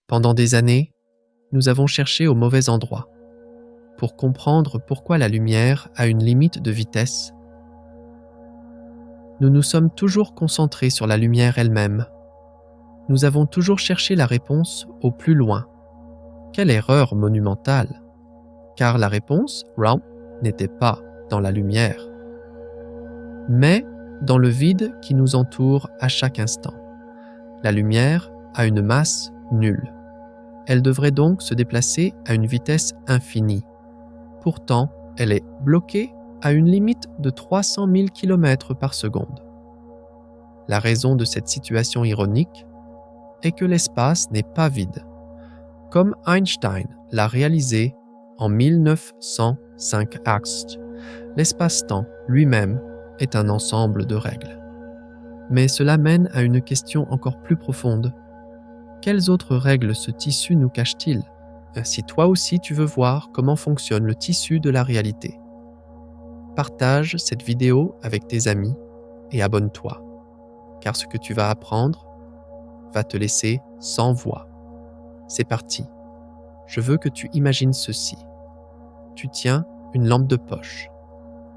Pendant des années, nous avons cherché au mauvais endroit. Pour comprendre pourquoi la lumière a une limite de vitesse, nous nous sommes toujours concentrés sur la lumière elle-même. Nous avons toujours cherché la réponse au plus loin. Quelle erreur monumentale! Car la réponse, Raum, n'était pas dans la lumière, mais dans le vide qui nous entoure à chaque instant. La lumière a une masse nulle. Elle devrait donc se déplacer à une vitesse infinie. Pourtant, elle est bloquée à une limite de 300 000 km par seconde. La raison de cette situation ironique est que l'espace n'est pas vide, comme Einstein l'a réalisé en 1905. L'espace-temps lui-même est un ensemble de règles. Mais cela mène à une question encore plus profonde. Quelles autres règles ce tissu nous cache-t-il ? Si toi aussi tu veux voir comment fonctionne le tissu de la réalité, partage cette vidéo avec tes amis et abonne-toi, car ce que tu vas apprendre va te laisser sans voix. C'est parti. Je veux que tu imagines ceci. Tu tiens une lampe de poche.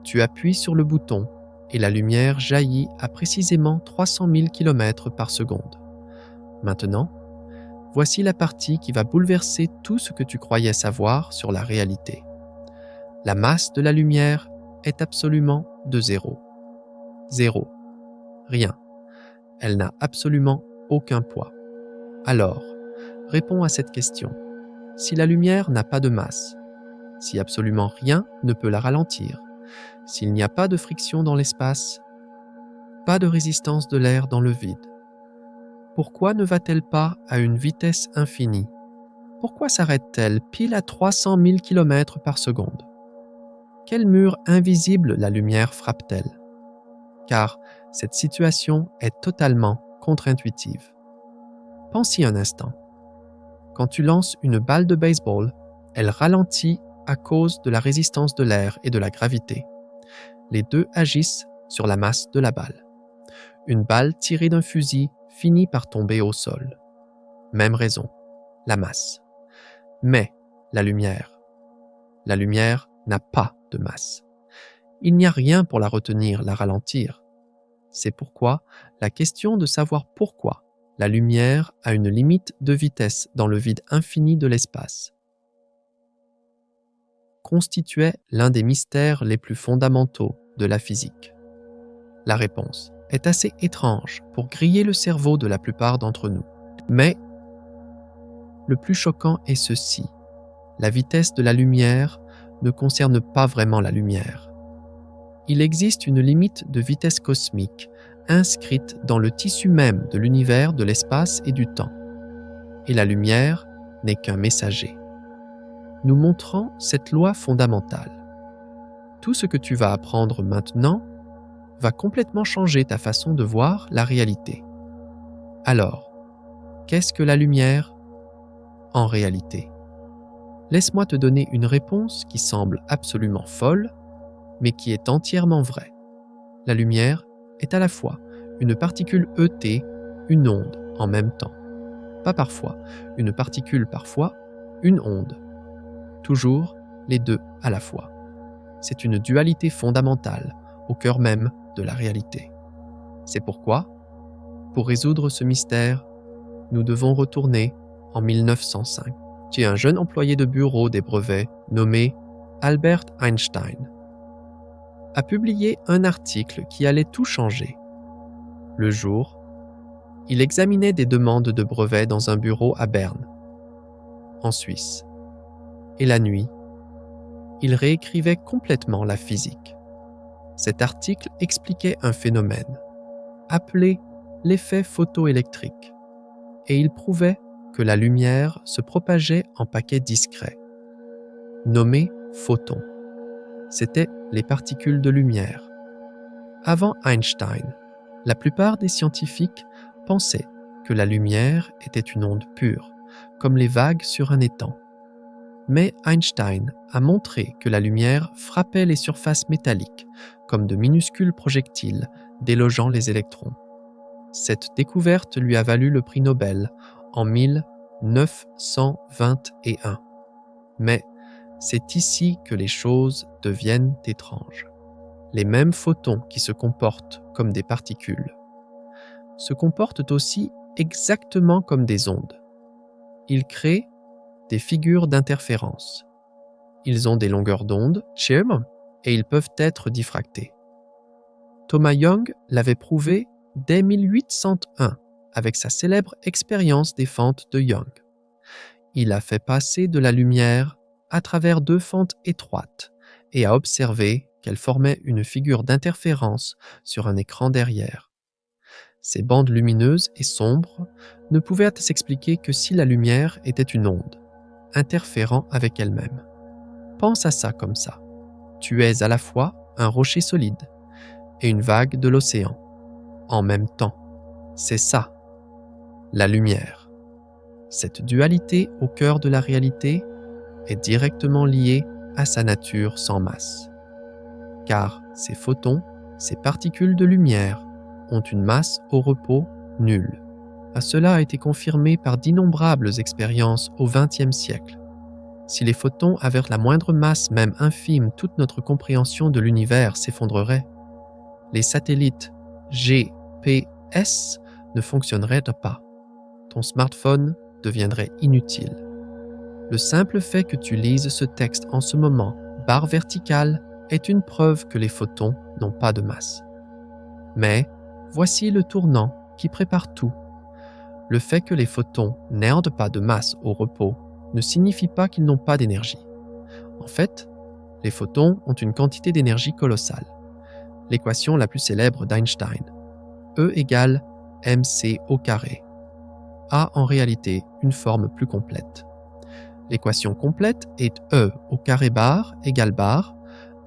Tu appuies sur le bouton et la lumière jaillit à précisément 300 000 km par seconde. Maintenant, voici la partie qui va bouleverser tout ce que tu croyais savoir sur la réalité. La masse de la lumière est absolument de zéro. Zéro. Rien. Elle n'a absolument aucun poids. Alors, réponds à cette question. Si la lumière n'a pas de masse, si absolument rien ne peut la ralentir, s'il n'y a pas de friction dans l'espace, pas de résistance de l'air dans le vide, pourquoi ne va-t-elle pas à une vitesse infinie ? Pourquoi s'arrête-t-elle pile à 300 000 km par seconde ? Quel mur invisible la lumière frappe-t-elle ? Car cette situation est totalement contre-intuitive. Pense-y un instant. Quand tu lances une balle de baseball, elle ralentit à cause de la résistance de l'air et de la gravité. Les deux agissent sur la masse de la balle. Une balle tirée d'un fusil finit par tomber au sol. Même raison, la masse. Mais la lumière n'a pas de masse. Il n'y a rien pour la retenir, la ralentir. C'est pourquoi la question de savoir pourquoi la lumière a une limite de vitesse dans le vide infini de l'espace constituait l'un des mystères les plus fondamentaux de la physique. La réponse est assez étrange pour griller le cerveau de la plupart d'entre nous. Mais le plus choquant est ceci. La vitesse de la lumière ne concerne pas vraiment la lumière. Il existe une limite de vitesse cosmique inscrite dans le tissu même de l'univers, de l'espace et du temps. Et la lumière n'est qu'un messager. Nous montrant cette loi fondamentale. Tout ce que tu vas apprendre maintenant va complètement changer ta façon de voir la réalité. Alors, qu'est-ce que la lumière en réalité ? Laisse-moi te donner une réponse qui semble absolument folle, mais qui est entièrement vraie. La lumière est à la fois une particule ET, une onde en même temps. Pas parfois, une particule parfois, une onde. Toujours les deux à la fois. C'est une dualité fondamentale au cœur même de la réalité. C'est pourquoi, pour résoudre ce mystère, nous devons retourner en 1905. Chez un jeune employé de bureau des brevets nommé Albert Einstein a publié un article qui allait tout changer. Le jour, il examinait des demandes de brevets dans un bureau à Berne, en Suisse. Et la nuit, il réécrivait complètement la physique. Cet article expliquait un phénomène, appelé l'effet photoélectrique, et il prouvait que la lumière se propageait en paquets discrets, nommés photons. C'étaient les particules de lumière. Avant Einstein, la plupart des scientifiques pensaient que la lumière était une onde pure, comme les vagues sur un étang. Mais Einstein a montré que la lumière frappait les surfaces métalliques comme de minuscules projectiles délogeant les électrons. Cette découverte lui a valu le prix Nobel en 921. Mais c'est ici que les choses deviennent étranges. Les mêmes photons qui se comportent comme des particules se comportent aussi exactement comme des ondes. Ils créent des figures d'interférence. Ils ont des longueurs d'onde, CHIRM, et ils peuvent être diffractés. Thomas Young l'avait prouvé dès 1801 avec sa célèbre expérience des fentes de Young. Il a fait passer de la lumière à travers deux fentes étroites et a observé qu'elles formaient une figure d'interférence sur un écran derrière. Ces bandes lumineuses et sombres ne pouvaient s'expliquer que si la lumière était une onde, interférant avec elle-même. Pense à ça comme ça. Tu es à la fois un rocher solide et une vague de l'océan. En même temps, c'est ça, la lumière. Cette dualité au cœur de la réalité est directement liée à sa nature sans masse. Car ces photons, ces particules de lumière, ont une masse au repos nulle. Cela a été confirmé par d'innombrables expériences au XXe siècle. Si les photons avaient la moindre masse, même infime, toute notre compréhension de l'univers s'effondrerait. Les satellites GPS ne fonctionneraient pas. Ton smartphone deviendrait inutile. Le simple fait que tu lises ce texte en ce moment, barre verticale, est une preuve que les photons n'ont pas de masse. Mais voici le tournant qui prépare tout. Le fait que les photons n'aient pas de masse au repos ne signifie pas qu'ils n'ont pas d'énergie. En fait, les photons ont une quantité d'énergie colossale. L'équation la plus célèbre d'Einstein, E égale mc au carré, a en réalité une forme plus complète. L'équation complète est E au carré bar égale bar,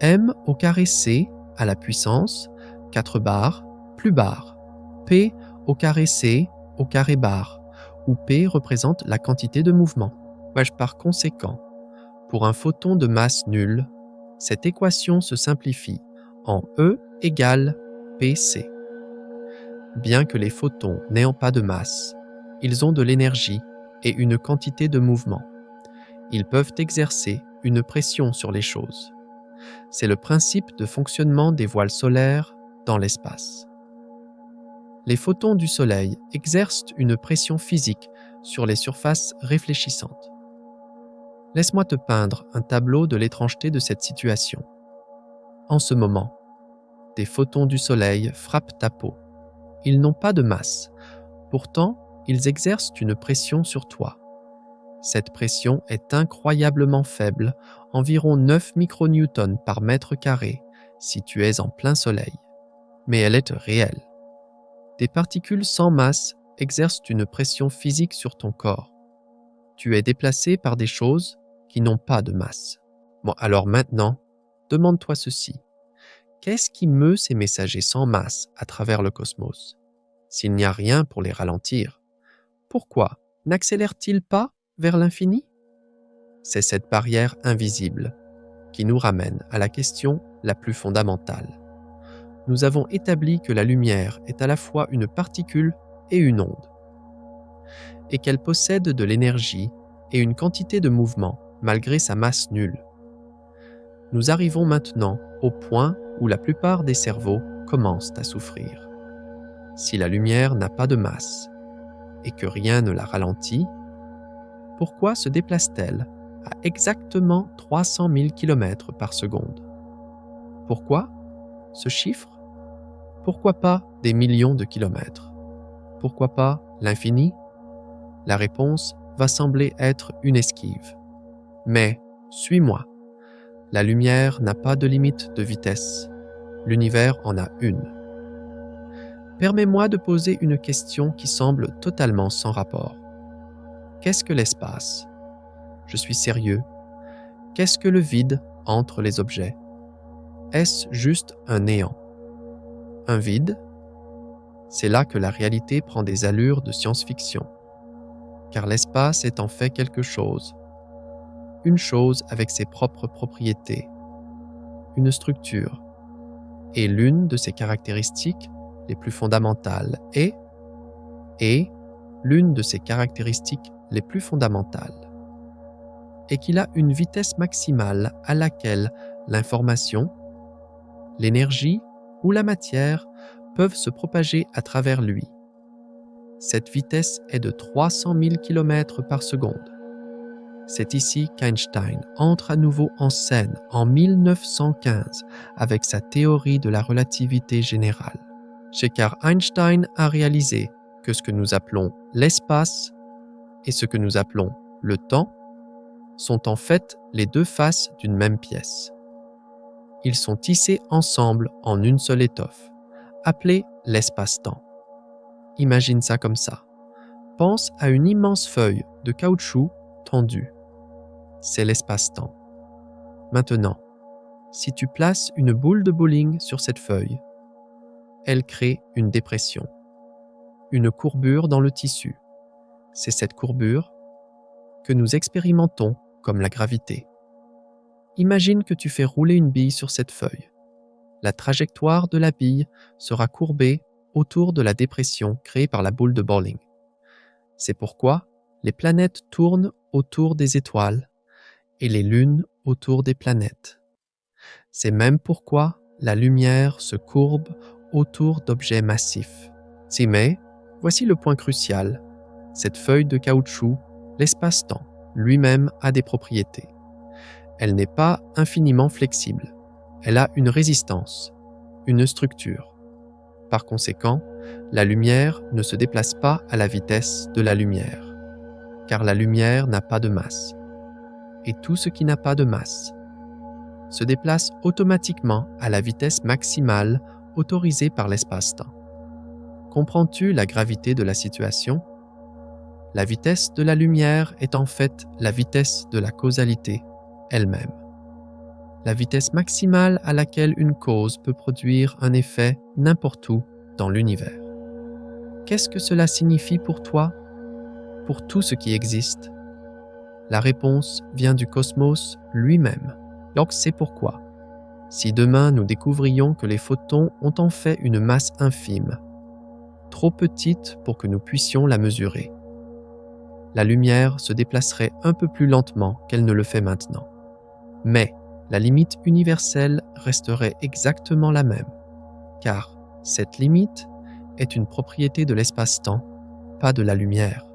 m au carré c à la puissance 4 bar plus bar, p au carré c au carré bar, où p représente la quantité de mouvement. Par conséquent, pour un photon de masse nulle, cette équation se simplifie en E égale pc. Bien que les photons n'aient pas de masse, ils ont de l'énergie et une quantité de mouvement. Ils peuvent exercer une pression sur les choses. C'est le principe de fonctionnement des voiles solaires dans l'espace. Les photons du Soleil exercent une pression physique sur les surfaces réfléchissantes. Laisse-moi te peindre un tableau de l'étrangeté de cette situation. En ce moment, des photons du Soleil frappent ta peau. Ils n'ont pas de masse. Pourtant, ils exercent une pression sur toi. Cette pression est incroyablement faible, environ 9 micronewtons par mètre carré si tu es en plein soleil. Mais elle est réelle. Des particules sans masse exercent une pression physique sur ton corps. Tu es déplacé par des choses qui n'ont pas de masse. Alors maintenant, demande-toi ceci. Qu'est-ce qui meut ces messagers sans masse à travers le cosmos? S'il n'y a rien pour les ralentir, pourquoi n'accélèrent-ils pas vers l'infini? C'est cette barrière invisible qui nous ramène à la question la plus fondamentale. Nous avons établi que la lumière est à la fois une particule et une onde, et qu'elle possède de l'énergie et une quantité de mouvement malgré sa masse nulle. Nous arrivons maintenant au point où la plupart des cerveaux commencent à souffrir. Si la lumière n'a pas de masse et que rien ne la ralentit, pourquoi se déplace-t-elle à exactement 300 000 km par seconde? Pourquoi ce chiffre? Pourquoi pas des millions de kilomètres? Pourquoi pas l'infini? La réponse va sembler être une esquive. Mais suis-moi. La lumière n'a pas de limite de vitesse. L'univers en a une. Permets-moi de poser une question qui semble totalement sans rapport. Qu'est-ce que l'espace? Je suis sérieux. Qu'est-ce que le vide entre les objets? Est-ce juste un néant? Un vide? C'est là que la réalité prend des allures de science-fiction. Car l'espace est en fait quelque chose. Une chose avec ses propres propriétés. Une structure. Et l'une de ses caractéristiques les plus fondamentales est l'une de ses caractéristiques les plus fondamentales, et qu'il a une vitesse maximale à laquelle l'information, l'énergie ou la matière peuvent se propager à travers lui. Cette vitesse est de 300 000 km par seconde. C'est ici qu'Einstein entre à nouveau en scène en 1915 avec sa théorie de la relativité générale. Car Einstein a réalisé que ce que nous appelons l'espace et ce que nous appelons le temps sont en fait les deux faces d'une même pièce. Ils sont tissés ensemble en une seule étoffe, appelée l'espace-temps. Imagine ça comme ça. Pense à une immense feuille de caoutchouc tendue. C'est l'espace-temps. Maintenant, si tu places une boule de bowling sur cette feuille, elle crée une dépression, une courbure dans le tissu. C'est cette courbure que nous expérimentons comme la gravité. Imagine que tu fais rouler une bille sur cette feuille. La trajectoire de la bille sera courbée autour de la dépression créée par la boule de bowling. C'est pourquoi les planètes tournent autour des étoiles et les lunes autour des planètes. C'est même pourquoi la lumière se courbe autour d'objets massifs. Mais voici le point crucial. Cette feuille de caoutchouc, l'espace-temps, lui-même a des propriétés. Elle n'est pas infiniment flexible. Elle a une résistance, une structure. Par conséquent, la lumière ne se déplace pas à la vitesse de la lumière, car la lumière n'a pas de masse. Et tout ce qui n'a pas de masse se déplace automatiquement à la vitesse maximale autorisée par l'espace-temps. Comprends-tu la gravité de la situation? La vitesse de la lumière est en fait la vitesse de la causalité elle-même. La vitesse maximale à laquelle une cause peut produire un effet n'importe où dans l'univers. Qu'est-ce que cela signifie pour toi, pour tout ce qui existe? La réponse vient du cosmos lui-même. Donc c'est pourquoi, si demain nous découvrions que les photons ont en fait une masse infime, trop petite pour que nous puissions la mesurer, la lumière se déplacerait un peu plus lentement qu'elle ne le fait maintenant. Mais la limite universelle resterait exactement la même, car cette limite est une propriété de l'espace-temps, pas de la lumière.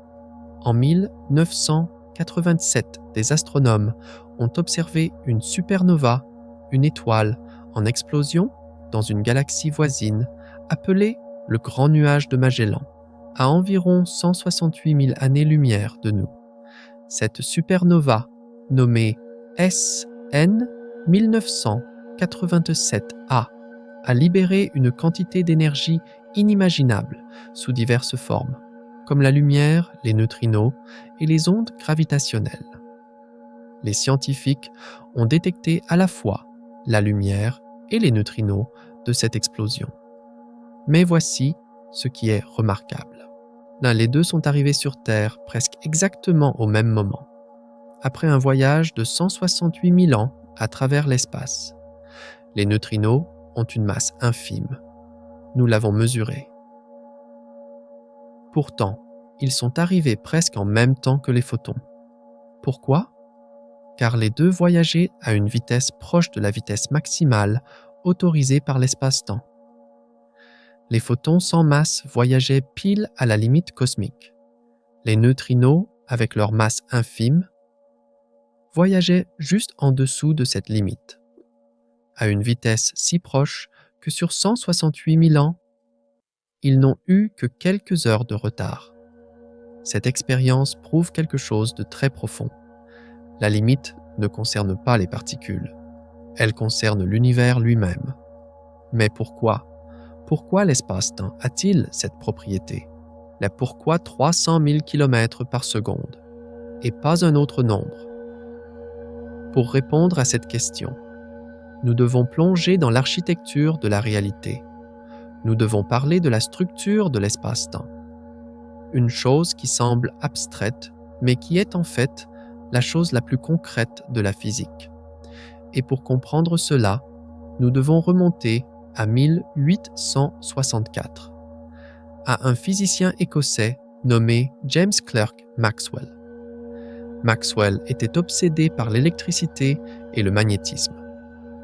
En 1987, des astronomes ont observé une supernova, une étoile en explosion dans une galaxie voisine appelée le Grand Nuage de Magellan, à environ 168 000 années-lumière de nous. Cette supernova, nommée SN 1987A, a libéré une quantité d'énergie inimaginable sous diverses formes, comme la lumière, les neutrinos et les ondes gravitationnelles. Les scientifiques ont détecté à la fois la lumière et les neutrinos de cette explosion. Mais voici ce qui est remarquable. Les deux sont arrivés sur Terre presque exactement au même moment, après un voyage de 168 000 ans à travers l'espace. Les neutrinos ont une masse infime. Nous l'avons mesuré. Pourtant, ils sont arrivés presque en même temps que les photons. Pourquoi? Car les deux voyageaient à une vitesse proche de la vitesse maximale autorisée par l'espace-temps. Les photons sans masse voyageaient pile à la limite cosmique. Les neutrinos, avec leur masse infime, voyageaient juste en dessous de cette limite, à une vitesse si proche que sur 168 000 ans, ils n'ont eu que quelques heures de retard. Cette expérience prouve quelque chose de très profond. La limite ne concerne pas les particules, elle concerne l'univers lui-même. Mais pourquoi? Pourquoi l'espace-temps a-t-il cette propriété? Pourquoi 300 000 km par seconde et pas un autre nombre? Pour répondre à cette question, nous devons plonger dans l'architecture de la réalité. Nous devons parler de la structure de l'espace-temps. Une chose qui semble abstraite, mais qui est en fait la chose la plus concrète de la physique. Et pour comprendre cela, nous devons remonter à 1864, à un physicien écossais nommé James Clerk Maxwell. Maxwell était obsédé par l'électricité et le magnétisme.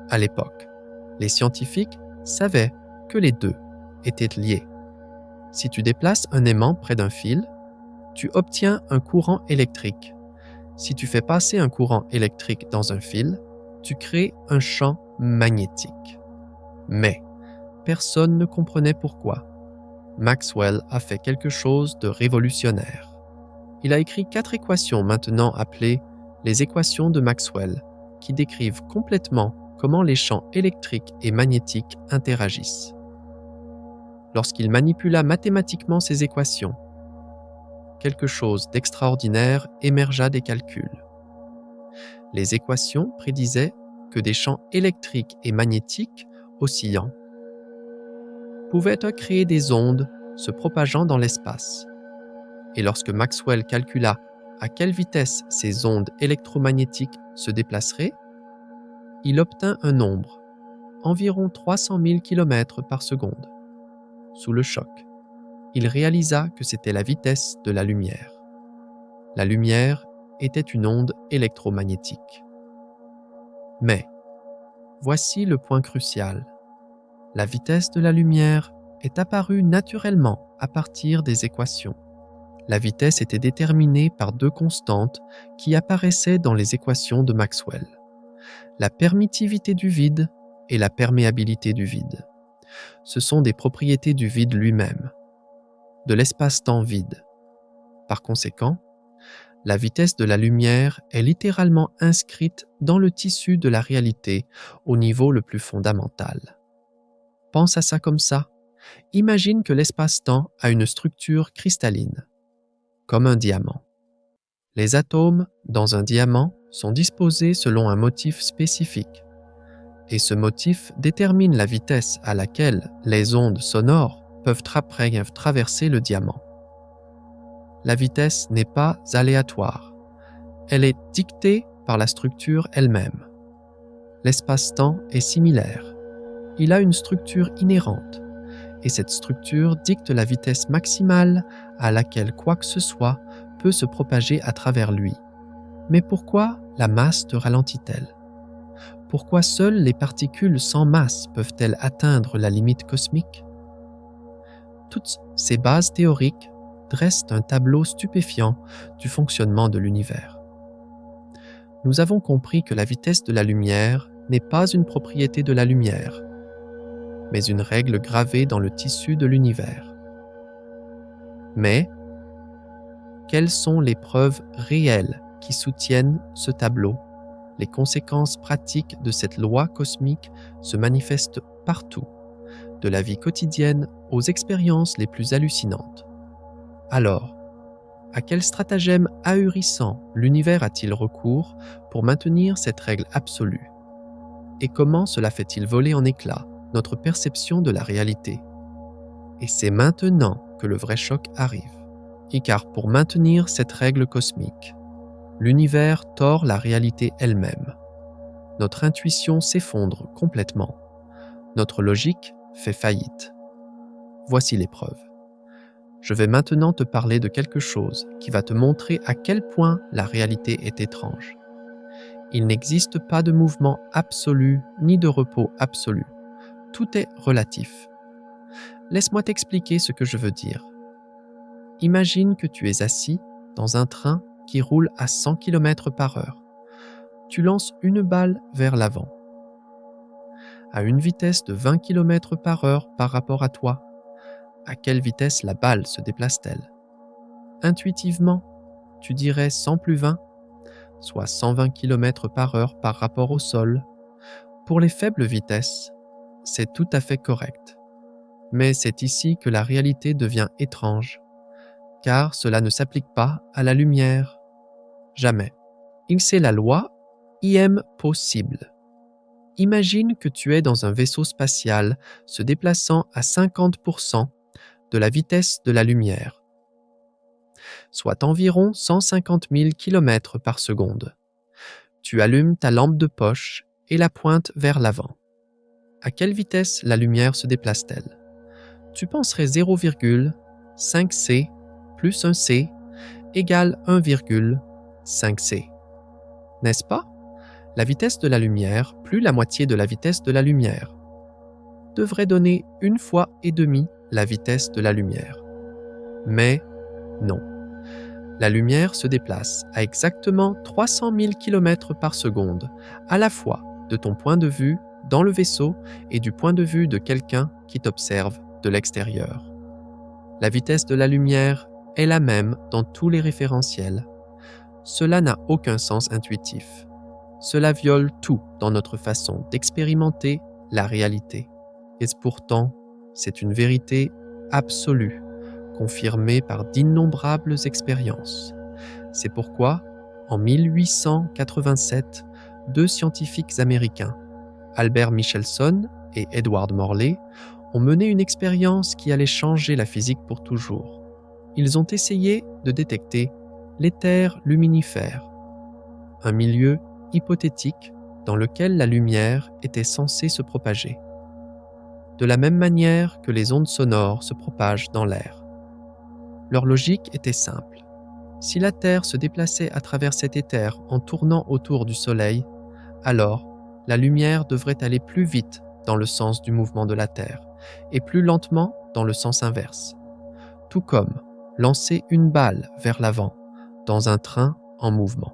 À l'époque, les scientifiques savaient que les deux étaient liés. Si tu déplaces un aimant près d'un fil, tu obtiens un courant électrique. Si tu fais passer un courant électrique dans un fil, tu crées un champ magnétique. Mais personne ne comprenait pourquoi. Maxwell a fait quelque chose de révolutionnaire. Il a écrit 4 équations maintenant appelées les équations de Maxwell, qui décrivent complètement comment les champs électriques et magnétiques interagissent. Lorsqu'il manipula mathématiquement ces équations, quelque chose d'extraordinaire émergea des calculs. Les équations prédisaient que des champs électriques et magnétiques oscillants pouvaient créer des ondes se propageant dans l'espace. Et lorsque Maxwell calcula à quelle vitesse ces ondes électromagnétiques se déplaceraient, il obtint un nombre, environ 300 000 km par seconde. Sous le choc, il réalisa que c'était la vitesse de la lumière. La lumière était une onde électromagnétique. Mais, voici le point crucial. La vitesse de la lumière est apparue naturellement à partir des équations. La vitesse était déterminée par 2 constantes qui apparaissaient dans les équations de Maxwell. La permittivité du vide et la perméabilité du vide. Ce sont des propriétés du vide lui-même, de l'espace-temps vide. Par conséquent, la vitesse de la lumière est littéralement inscrite dans le tissu de la réalité au niveau le plus fondamental. Pense à ça comme ça. Imagine que l'espace-temps a une structure cristalline, comme un diamant. Les atomes dans un diamant sont disposés selon un motif spécifique, et ce motif détermine la vitesse à laquelle les ondes sonores peuvent traverser le diamant. La vitesse n'est pas aléatoire, elle est dictée par la structure elle-même. L'espace-temps est similaire, il a une structure inhérente, et cette structure dicte la vitesse maximale à laquelle quoi que ce soit peut se propager à travers lui. Mais pourquoi la masse te ralentit-elle? Pourquoi seules les particules sans masse peuvent-elles atteindre la limite cosmique? Toutes ces bases théoriques dressent un tableau stupéfiant du fonctionnement de l'univers. Nous avons compris que la vitesse de la lumière n'est pas une propriété de la lumière, mais une règle gravée dans le tissu de l'univers. Mais, quelles sont les preuves réelles qui soutiennent ce tableau? Les conséquences pratiques de cette loi cosmique se manifestent partout, de la vie quotidienne aux expériences les plus hallucinantes. Alors, à quel stratagème ahurissant l'univers a-t-il recours pour maintenir cette règle absolue? Et comment cela fait-il voler en éclats notre perception de la réalité? Et c'est maintenant que le vrai choc arrive. Car pour maintenir cette règle cosmique, l'univers tord la réalité elle-même. Notre intuition s'effondre complètement. Notre logique fait faillite. Voici les preuves. Je vais maintenant te parler de quelque chose qui va te montrer à quel point la réalité est étrange. Il n'existe pas de mouvement absolu ni de repos absolu. Tout est relatif. Laisse-moi t'expliquer ce que je veux dire. Imagine que tu es assis dans un train qui roule à 100 km/h. Tu lances une balle vers l'avant. À une vitesse de 20 km/h par rapport à toi, à quelle vitesse la balle se déplace-t-elle? Intuitivement, tu dirais 100 plus 20, soit 120 km/h par rapport au sol. Pour les faibles vitesses, c'est tout à fait correct. Mais c'est ici que la réalité devient étrange, car cela ne s'applique pas à la lumière. Jamais. C'est la loi IM possible. Imagine que tu es dans un vaisseau spatial se déplaçant à 50% de la vitesse de la lumière, soit environ 150 000 km par seconde. Tu allumes ta lampe de poche et la pointes vers l'avant. À quelle vitesse la lumière se déplace-t-elle? Tu penserais 0,5C plus 1C égale 1,5 5c. N'est-ce pas? La vitesse de la lumière plus la moitié de la vitesse de la lumière devrait donner 1 fois et demie la vitesse de la lumière. Mais non. La lumière se déplace à exactement 300 000 km par seconde, à la fois de ton point de vue dans le vaisseau et du point de vue de quelqu'un qui t'observe de l'extérieur. La vitesse de la lumière est la même dans tous les référentiels. Cela n'a aucun sens intuitif. Cela viole tout dans notre façon d'expérimenter la réalité. Et pourtant, c'est une vérité absolue, confirmée par d'innombrables expériences. C'est pourquoi, en 1887, 2 scientifiques américains, Albert Michelson et Edward Morley, ont mené une expérience qui allait changer la physique pour toujours. Ils ont essayé de détecter l'éther luminifère, un milieu hypothétique dans lequel la lumière était censée se propager, de la même manière que les ondes sonores se propagent dans l'air. Leur logique était simple. Si la Terre se déplaçait à travers cet éther en tournant autour du Soleil, alors la lumière devrait aller plus vite dans le sens du mouvement de la Terre et plus lentement dans le sens inverse, tout comme lancer une balle vers l'avant dans un train en mouvement.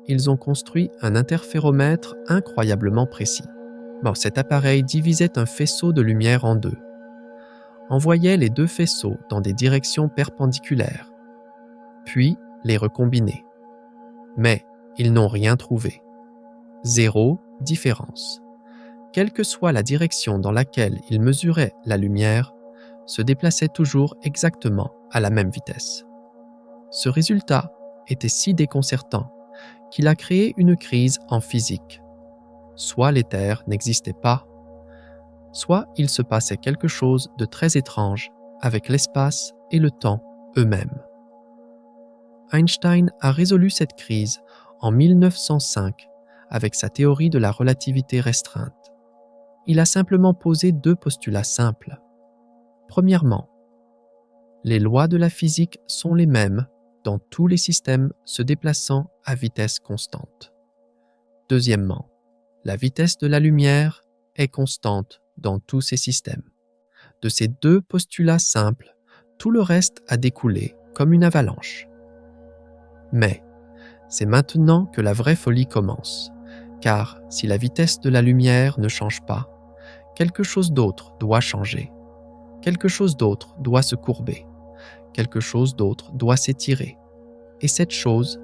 Ils ont construit un interféromètre incroyablement précis. Cet appareil divisait un faisceau de lumière en 2, envoyait les 2 faisceaux dans des directions perpendiculaires, puis les recombinait. Mais ils n'ont rien trouvé. 0 différence. Quelle que soit la direction dans laquelle ils mesuraient la lumière, se déplaçait toujours exactement à la même vitesse. Ce résultat était si déconcertant qu'il a créé une crise en physique. Soit l'éther n'existait pas, soit il se passait quelque chose de très étrange avec l'espace et le temps eux-mêmes. Einstein a résolu cette crise en 1905 avec sa théorie de la relativité restreinte. Il a simplement posé 2 postulats simples. Premièrement, les lois de la physique sont les mêmes dans tous les systèmes se déplaçant à vitesse constante. Deuxièmement, la vitesse de la lumière est constante dans tous ces systèmes. De ces 2 postulats simples, tout le reste a découlé comme une avalanche. Mais c'est maintenant que la vraie folie commence, car si la vitesse de la lumière ne change pas, quelque chose d'autre doit changer. Quelque chose d'autre doit se courber. Quelque chose d'autre doit s'étirer. Et cette chose,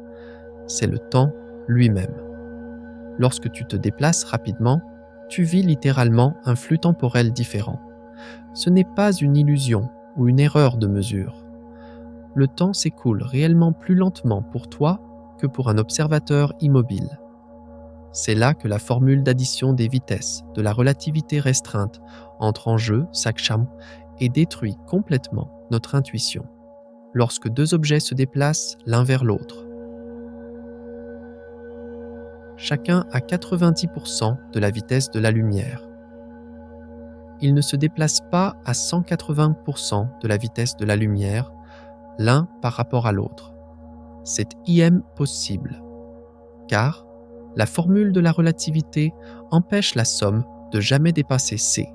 c'est le temps lui-même. Lorsque tu te déplaces rapidement, tu vis littéralement un flux temporel différent. Ce n'est pas une illusion ou une erreur de mesure. Le temps s'écoule réellement plus lentement pour toi que pour un observateur immobile. C'est là que la formule d'addition des vitesses de la relativité restreinte entre en jeu, Saksham, et détruit complètement notre intuition. Lorsque 2 objets se déplacent l'un vers l'autre, chacun à 90% de la vitesse de la lumière. Ils ne se déplacent pas à 180% de la vitesse de la lumière, l'un par rapport à l'autre. C'est impossible, car la formule de la relativité empêche la somme de jamais dépasser c.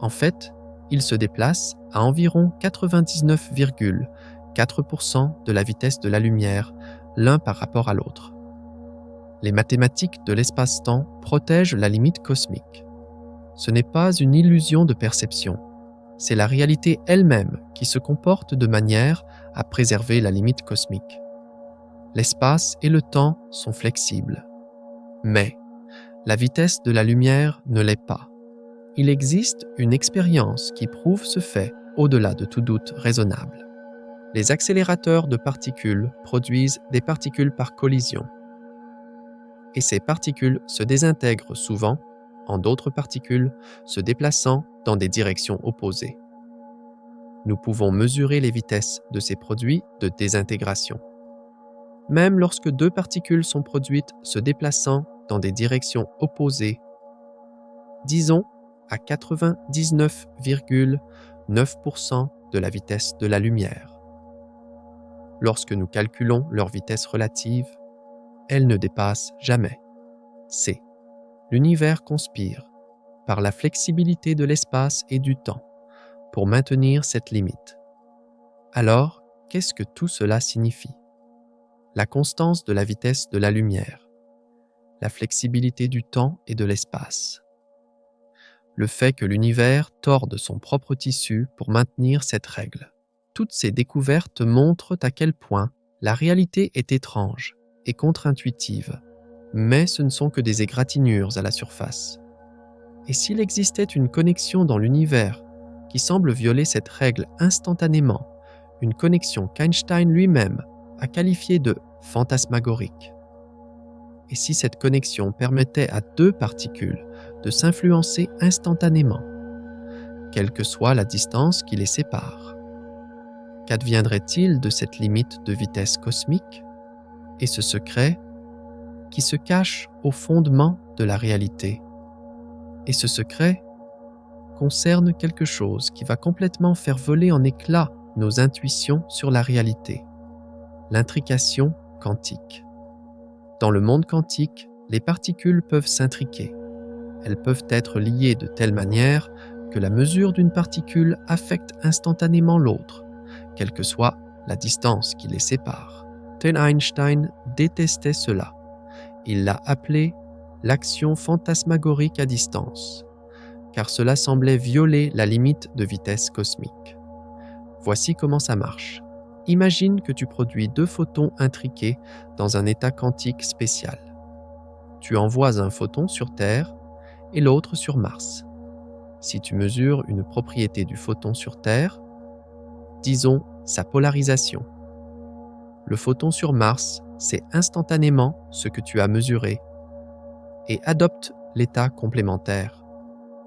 En fait, ils se déplacent à environ 99,4% de la vitesse de la lumière, l'un par rapport à l'autre. Les mathématiques de l'espace-temps protègent la limite cosmique. Ce n'est pas une illusion de perception, c'est la réalité elle-même qui se comporte de manière à préserver la limite cosmique. L'espace et le temps sont flexibles. Mais la vitesse de la lumière ne l'est pas. Il existe une expérience qui prouve ce fait au-delà de tout doute raisonnable. Les accélérateurs de particules produisent des particules par collision. Et ces particules se désintègrent souvent en d'autres particules se déplaçant dans des directions opposées. Nous pouvons mesurer les vitesses de ces produits de désintégration. Même lorsque 2 particules sont produites se déplaçant dans des directions opposées, disons à 99,9% de la vitesse de la lumière. lorsque nous calculons leur vitesse relative, elles ne dépassent jamais. C. L'univers conspire, par la flexibilité de l'espace et du temps, pour maintenir cette limite. Alors, qu'est-ce que tout cela signifie? La constance de la vitesse de la lumière, la flexibilité du temps et de l'espace, le fait que l'univers torde son propre tissu pour maintenir cette règle. Toutes ces découvertes montrent à quel point la réalité est étrange et contre-intuitive, mais ce ne sont que des égratignures à la surface. Et s'il existait une connexion dans l'univers qui semble violer cette règle instantanément, une connexion qu'Einstein lui-même a qualifiée de fantasmagorique? Et si cette connexion permettait à deux particules de s'influencer instantanément, quelle que soit la distance qui les sépare? Qu'adviendrait-il de cette limite de vitesse cosmique et ce secret qui se cache au fondement de la réalité? Et ce secret concerne quelque chose qui va complètement faire voler en éclats nos intuitions sur la réalité, l'intrication quantique. Dans le monde quantique, les particules peuvent s'intriquer. Elles peuvent être liées de telle manière que la mesure d'une particule affecte instantanément l'autre, quelle que soit la distance qui les sépare. Einstein détestait cela. Il l'a appelé l'action fantasmagorique à distance, car cela semblait violer la limite de vitesse cosmique. Voici comment ça marche. Imagine que tu produis deux photons intriqués dans un état quantique spécial. Tu envoies un photon sur Terre et l'autre sur Mars. Si tu mesures une propriété du photon sur Terre, disons sa polarisation. Le photon sur Mars sait instantanément ce que tu as mesuré et adopte l'état complémentaire.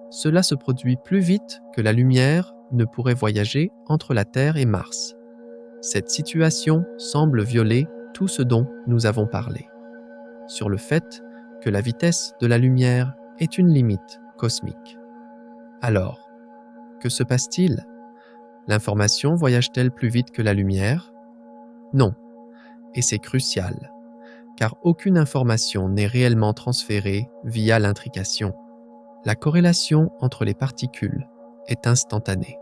Cela se produit plus vite que la lumière ne pourrait voyager entre la Terre et Mars. Cette situation semble violer tout ce dont nous avons parlé, sur le fait que la vitesse de la lumière est une limite cosmique. Alors, que se passe-t-il? L'information voyage-t-elle plus vite que la lumière? Non, et c'est crucial, car aucune information n'est réellement transférée via l'intrication. La corrélation entre les particules est instantanée.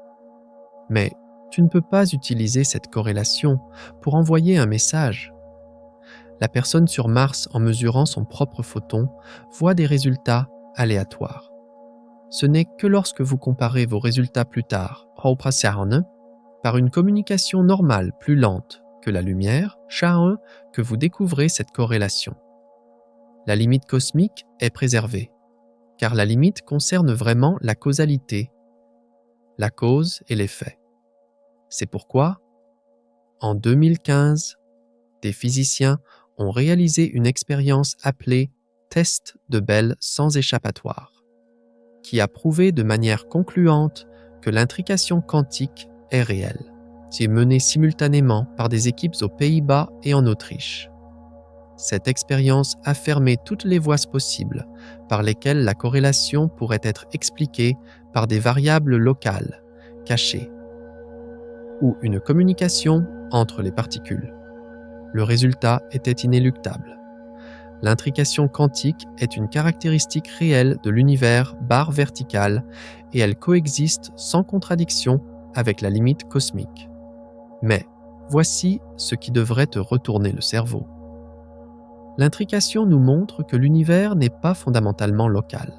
Mais tu ne peux pas utiliser cette corrélation pour envoyer un message. La personne sur Mars, en mesurant son propre photon, voit des résultats aléatoires. Ce n'est que lorsque vous comparez vos résultats plus tard, par une communication normale plus lente que la lumière, que vous découvrez cette corrélation. La limite cosmique est préservée, car la limite concerne vraiment la causalité, la cause et l'effet. C'est pourquoi, en 2015, des physiciens ont réalisé une expérience appelée « test de Bell sans échappatoire », qui a prouvé de manière concluante que l'intrication quantique est réelle. C'est mené simultanément par des équipes aux Pays-Bas et en Autriche. Cette expérience a fermé toutes les voies possibles par lesquelles la corrélation pourrait être expliquée par des variables locales, cachées, ou une communication entre les particules. Le résultat était inéluctable. L'intrication quantique est une caractéristique réelle de l'univers barre verticale et elle coexiste sans contradiction avec la limite cosmique. Mais voici ce qui devrait te retourner le cerveau. L'intrication nous montre que l'univers n'est pas fondamentalement local.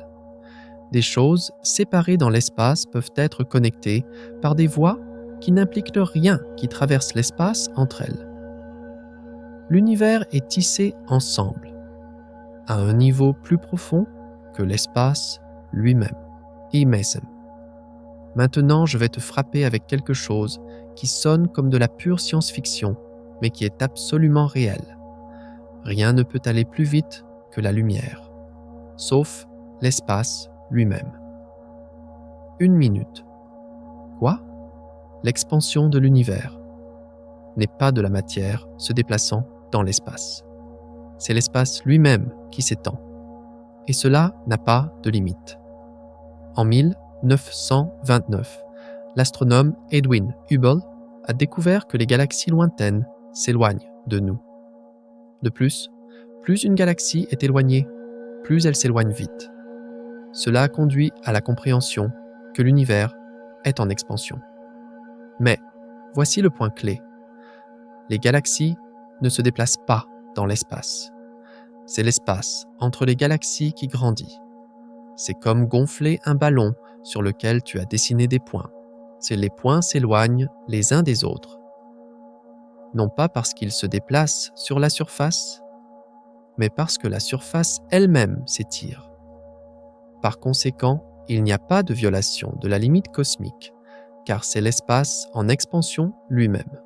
Des choses séparées dans l'espace peuvent être connectées par des voies qui n'impliquent rien qui traverse l'espace entre elles. L'univers est tissé ensemble, à un niveau plus profond que l'espace lui-même. Maintenant, je vais te frapper avec quelque chose qui sonne comme de la pure science-fiction, mais qui est absolument réel. Rien ne peut aller plus vite que la lumière, sauf l'espace lui-même. 1 minute. Quoi? L'expansion de l'univers n'est pas de la matière se déplaçant dans l'espace. C'est l'espace lui-même qui s'étend. Et cela n'a pas de limite. En 1929, l'astronome Edwin Hubble a découvert que les galaxies lointaines s'éloigne de nous. De plus une galaxie est éloignée, plus elle s'éloigne vite. Cela conduit à la compréhension que l'univers est en expansion. Mais voici le point clé. Les galaxies ne se déplacent pas dans l'espace. C'est l'espace entre les galaxies qui grandit. C'est comme gonfler un ballon sur lequel tu as dessiné des points. Les points s'éloignent les uns des autres. Non pas parce qu'ils se déplacent sur la surface, mais parce que la surface elle-même s'étire. Par conséquent, il n'y a pas de violation de la limite cosmique, car c'est l'espace en expansion lui-même.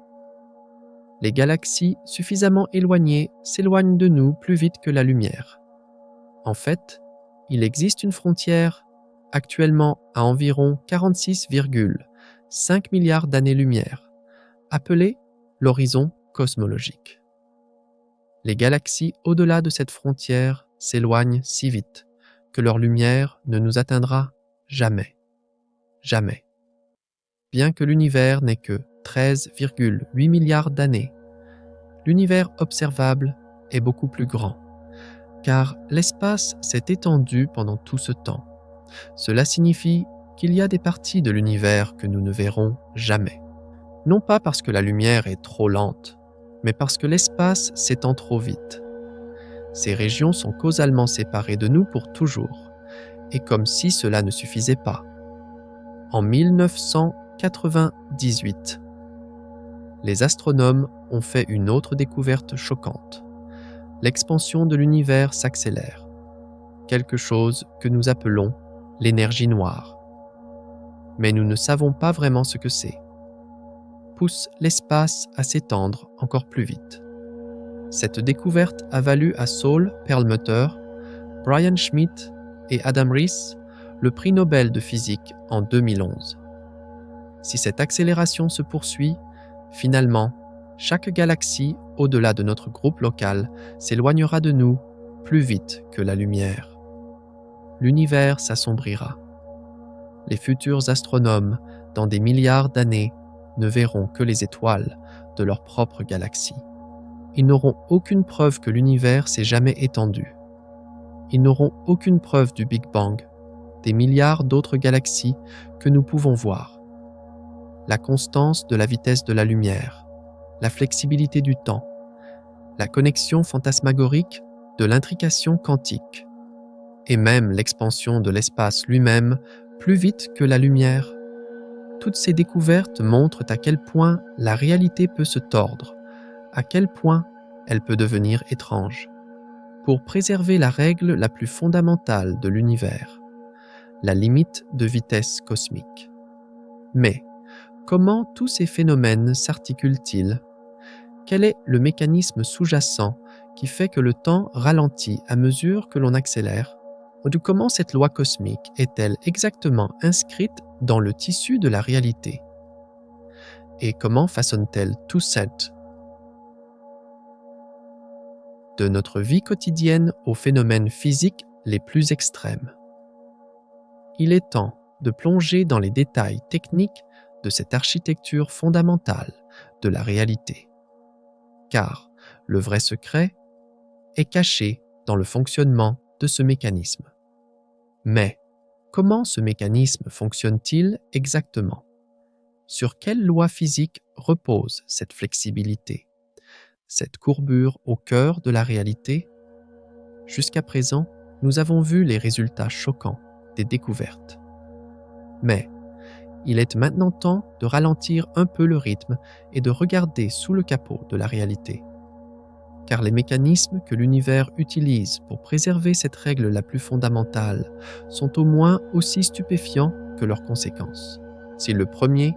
Les galaxies suffisamment éloignées s'éloignent de nous plus vite que la lumière. En fait, il existe une frontière actuellement à environ 46,5 milliards d'années-lumière, appelée l'horizon cosmologique. Les galaxies au-delà de cette frontière s'éloignent si vite que leur lumière ne nous atteindra jamais. Jamais. Bien que l'univers n'ait que 13,8 milliards d'années, l'univers observable est beaucoup plus grand, car l'espace s'est étendu pendant tout ce temps. Cela signifie qu'il y a des parties de l'univers que nous ne verrons jamais. Non pas parce que la lumière est trop lente, mais parce que l'espace s'étend trop vite. Ces régions sont causalement séparées de nous pour toujours, et comme si cela ne suffisait pas. En 1998, les astronomes ont fait une autre découverte choquante. L'expansion de l'univers s'accélère, quelque chose que nous appelons l'énergie noire. Mais nous ne savons pas vraiment ce que c'est. Pousse l'espace à s'étendre encore plus vite. Cette découverte a valu à Saul Perlmutter, Brian Schmidt et Adam Riess le prix Nobel de physique en 2011. Si cette accélération se poursuit, finalement, chaque galaxie au-delà de notre groupe local s'éloignera de nous plus vite que la lumière. L'univers s'assombrira. Les futurs astronomes, dans des milliards d'années, ne verront que les étoiles de leur propre galaxie. Ils n'auront aucune preuve que l'univers s'est jamais étendu. Ils n'auront aucune preuve du Big Bang, des milliards d'autres galaxies que nous pouvons voir. La constance de la vitesse de la lumière, la flexibilité du temps, la connexion fantasmagorique de l'intrication quantique, et même l'expansion de l'espace lui-même plus vite que la lumière. Toutes ces découvertes montrent à quel point la réalité peut se tordre, à quel point elle peut devenir étrange. Pour préserver la règle la plus fondamentale de l'univers, la limite de vitesse cosmique. Mais comment tous ces phénomènes s'articulent-ils? Quel est le mécanisme sous-jacent qui fait que le temps ralentit à mesure que l'on accélère? Comment cette loi cosmique est-elle exactement inscrite dans le tissu de la réalité? Et comment façonne-t-elle tout ça? De notre vie quotidienne aux phénomènes physiques les plus extrêmes. Il est temps de plonger dans les détails techniques de cette architecture fondamentale de la réalité. Car le vrai secret est caché dans le fonctionnement de ce mécanisme. Mais comment ce mécanisme fonctionne-t-il exactement? Sur quelle loi physique repose cette flexibilité, cette courbure au cœur de la réalité? Jusqu'à présent, nous avons vu les résultats choquants des découvertes. Mais il est maintenant temps de ralentir un peu le rythme et de regarder sous le capot de la réalité. Car les mécanismes que l'univers utilise pour préserver cette règle la plus fondamentale sont au moins aussi stupéfiants que leurs conséquences. Si le premier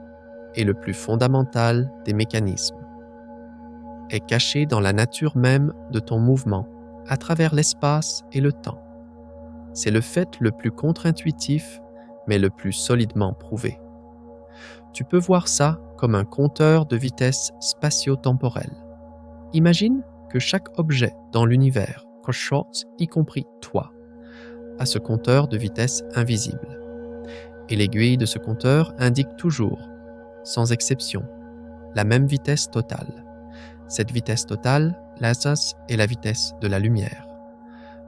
et le plus fondamental des mécanismes est caché dans la nature même de ton mouvement, à travers l'espace et le temps. C'est le fait le plus contre-intuitif, mais le plus solidement prouvé. Tu peux voir ça comme un compteur de vitesse spatio-temporelle. Imagine que chaque objet dans l'univers, y compris toi, a ce compteur de vitesse invisible. Et l'aiguille de ce compteur indique toujours, sans exception, la même vitesse totale. Cette vitesse totale, l'asas, est la vitesse de la lumière.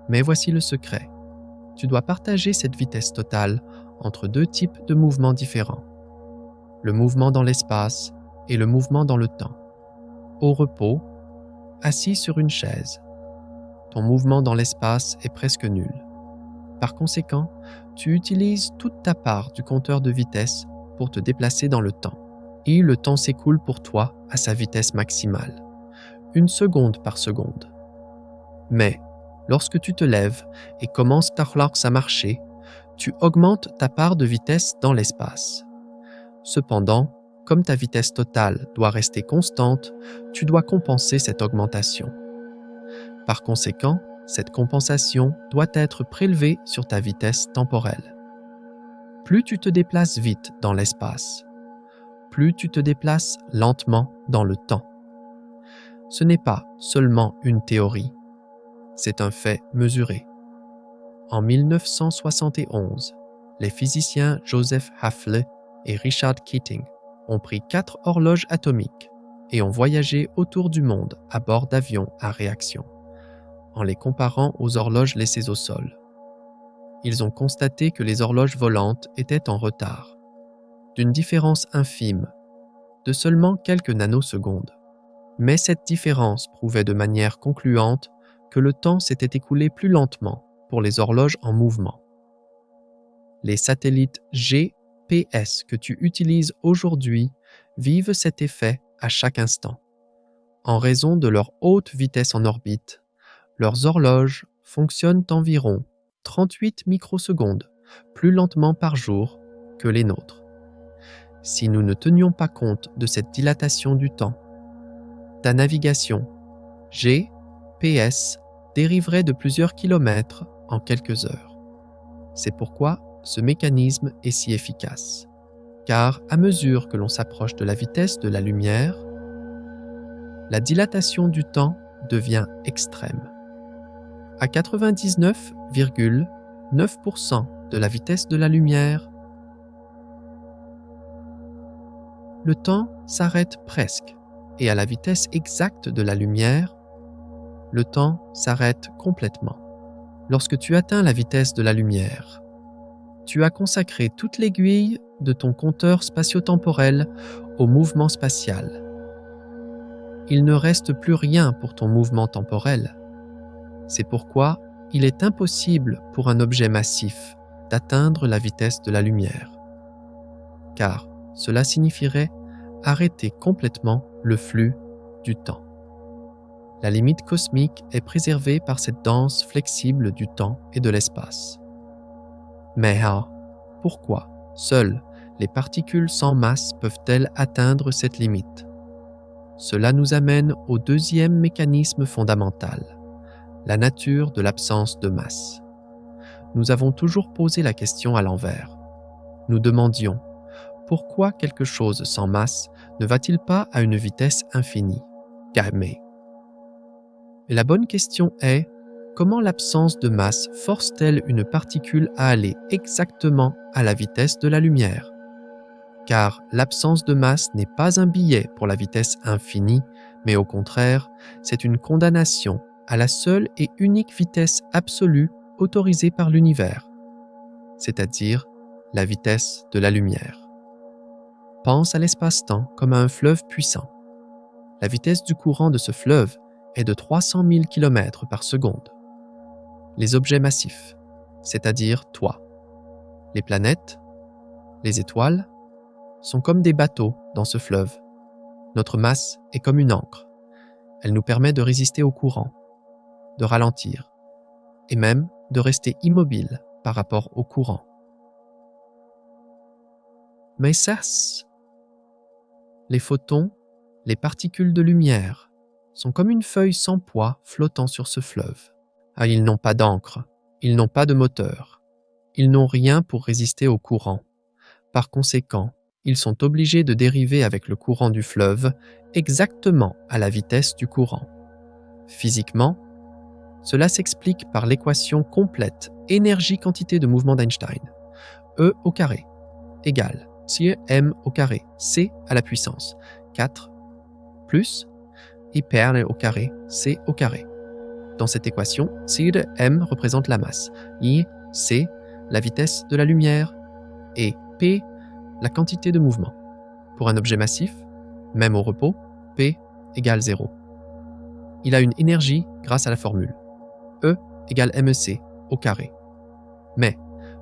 Mais voici le secret. Tu dois partager cette vitesse totale entre deux types de mouvements différents. Le mouvement dans l'espace et le mouvement dans le temps. Au repos, assis sur une chaise, ton mouvement dans l'espace est presque nul. Par conséquent, tu utilises toute ta part du compteur de vitesse pour te déplacer dans le temps. Et le temps s'écoule pour toi à sa vitesse maximale, 1 seconde par seconde. Mais, lorsque tu te lèves et commences à marcher, tu augmentes ta part de vitesse dans l'espace. Cependant, comme ta vitesse totale doit rester constante, tu dois compenser cette augmentation. Par conséquent, cette compensation doit être prélevée sur ta vitesse temporelle. Plus tu te déplaces vite dans l'espace, plus tu te déplaces lentement dans le temps. Ce n'est pas seulement une théorie, c'est un fait mesuré. En 1971, les physiciens Joseph Hafele et Richard Keating ont pris 4 horloges atomiques et ont voyagé autour du monde à bord d'avions à réaction, en les comparant aux horloges laissées au sol. Ils ont constaté que les horloges volantes étaient en retard, d'une différence infime, de seulement quelques nanosecondes. Mais cette différence prouvait de manière concluante que le temps s'était écoulé plus lentement pour les horloges en mouvement. Les satellites GPS que tu utilises aujourd'hui vivent cet effet à chaque instant. En raison de leur haute vitesse en orbite, leurs horloges fonctionnent environ 38 microsecondes plus lentement par jour que les nôtres. Si nous ne tenions pas compte de cette dilatation du temps, ta navigation GPS dériverait de plusieurs kilomètres en quelques heures. C'est pourquoi ce mécanisme est si efficace, car à mesure que l'on s'approche de la vitesse de la lumière, la dilatation du temps devient extrême. À 99,9% de la vitesse de la lumière, le temps s'arrête presque, et à la vitesse exacte de la lumière, le temps s'arrête complètement. Lorsque tu atteins la vitesse de la lumière, tu as consacré toute l'aiguille de ton compteur spatio-temporel au mouvement spatial. Il ne reste plus rien pour ton mouvement temporel. C'est pourquoi il est impossible pour un objet massif d'atteindre la vitesse de la lumière, car cela signifierait arrêter complètement le flux du temps. La limite cosmique est préservée par cette danse flexible du temps et de l'espace. Mais pourquoi seules les particules sans masse peuvent-elles atteindre cette limite? Cela nous amène au deuxième mécanisme fondamental, la nature de l'absence de masse. Nous avons toujours posé la question à l'envers. Nous demandions pourquoi quelque chose sans masse ne va-t-il pas à une vitesse infinie, gamma? Et la bonne question est, comment l'absence de masse force-t-elle une particule à aller exactement à la vitesse de la lumière? Car l'absence de masse n'est pas un billet pour la vitesse infinie, mais au contraire, c'est une condamnation à la seule et unique vitesse absolue autorisée par l'univers, c'est-à-dire la vitesse de la lumière. Pense à l'espace-temps comme à un fleuve puissant. La vitesse du courant de ce fleuve est de 300 000 km par seconde. Les objets massifs, c'est-à-dire toi, les planètes, les étoiles, sont comme des bateaux dans ce fleuve. Notre masse est comme une ancre. Elle nous permet de résister au courant, de ralentir, et même de rester immobile par rapport au courant. Mais les photons, les particules de lumière, sont comme une feuille sans poids flottant sur ce fleuve. Ils n'ont pas d'encre, ils n'ont pas de moteur, ils n'ont rien pour résister au courant. Par conséquent, ils sont obligés de dériver avec le courant du fleuve exactement à la vitesse du courant. Physiquement, cela s'explique par l'équation complète énergie-quantité de mouvement d'Einstein. E au carré égale m au carré, c à la puissance 4 plus et per au carré, c au carré. Dans cette équation, C de m représente la masse, I, c, la vitesse de la lumière, et p, la quantité de mouvement. Pour un objet massif, même au repos, p égale 0. Il a une énergie grâce à la formule E égale mc au carré. Mais,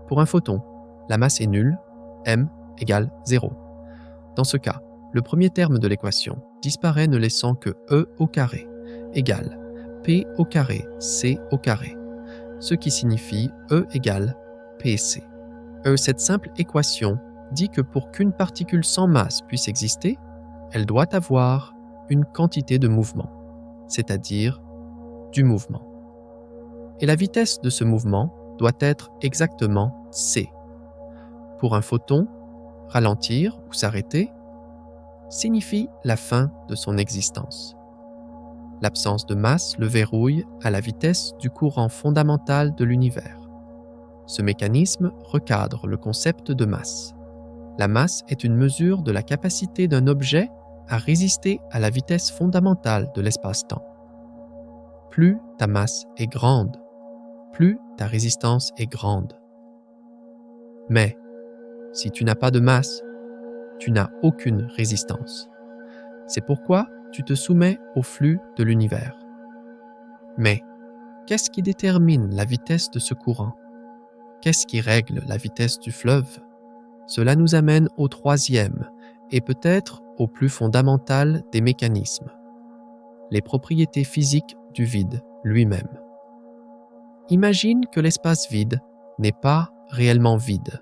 pour un photon, la masse est nulle, m égale 0. Dans ce cas, le premier terme de l'équation disparaît ne laissant que E au carré égale P au carré C au carré, ce qui signifie E égale PC. Cette simple équation dit que pour qu'une particule sans masse puisse exister, elle doit avoir une quantité de mouvement, c'est-à-dire du mouvement. Et la vitesse de ce mouvement doit être exactement c. Pour un photon, ralentir ou s'arrêter signifie la fin de son existence. L'absence de masse le verrouille à la vitesse du courant fondamental de l'univers. Ce mécanisme recadre le concept de masse. La masse est une mesure de la capacité d'un objet à résister à la vitesse fondamentale de l'espace-temps. Plus ta masse est grande, plus ta résistance est grande. Mais, si tu n'as pas de masse, tu n'as aucune résistance. C'est pourquoi tu te soumets au flux de l'univers. Mais, qu'est-ce qui détermine la vitesse de ce courant? Qu'est-ce qui règle la vitesse du fleuve? Cela nous amène au troisième, et peut-être au plus fondamental des mécanismes, les propriétés physiques du vide lui-même. Imagine que l'espace vide n'est pas réellement vide.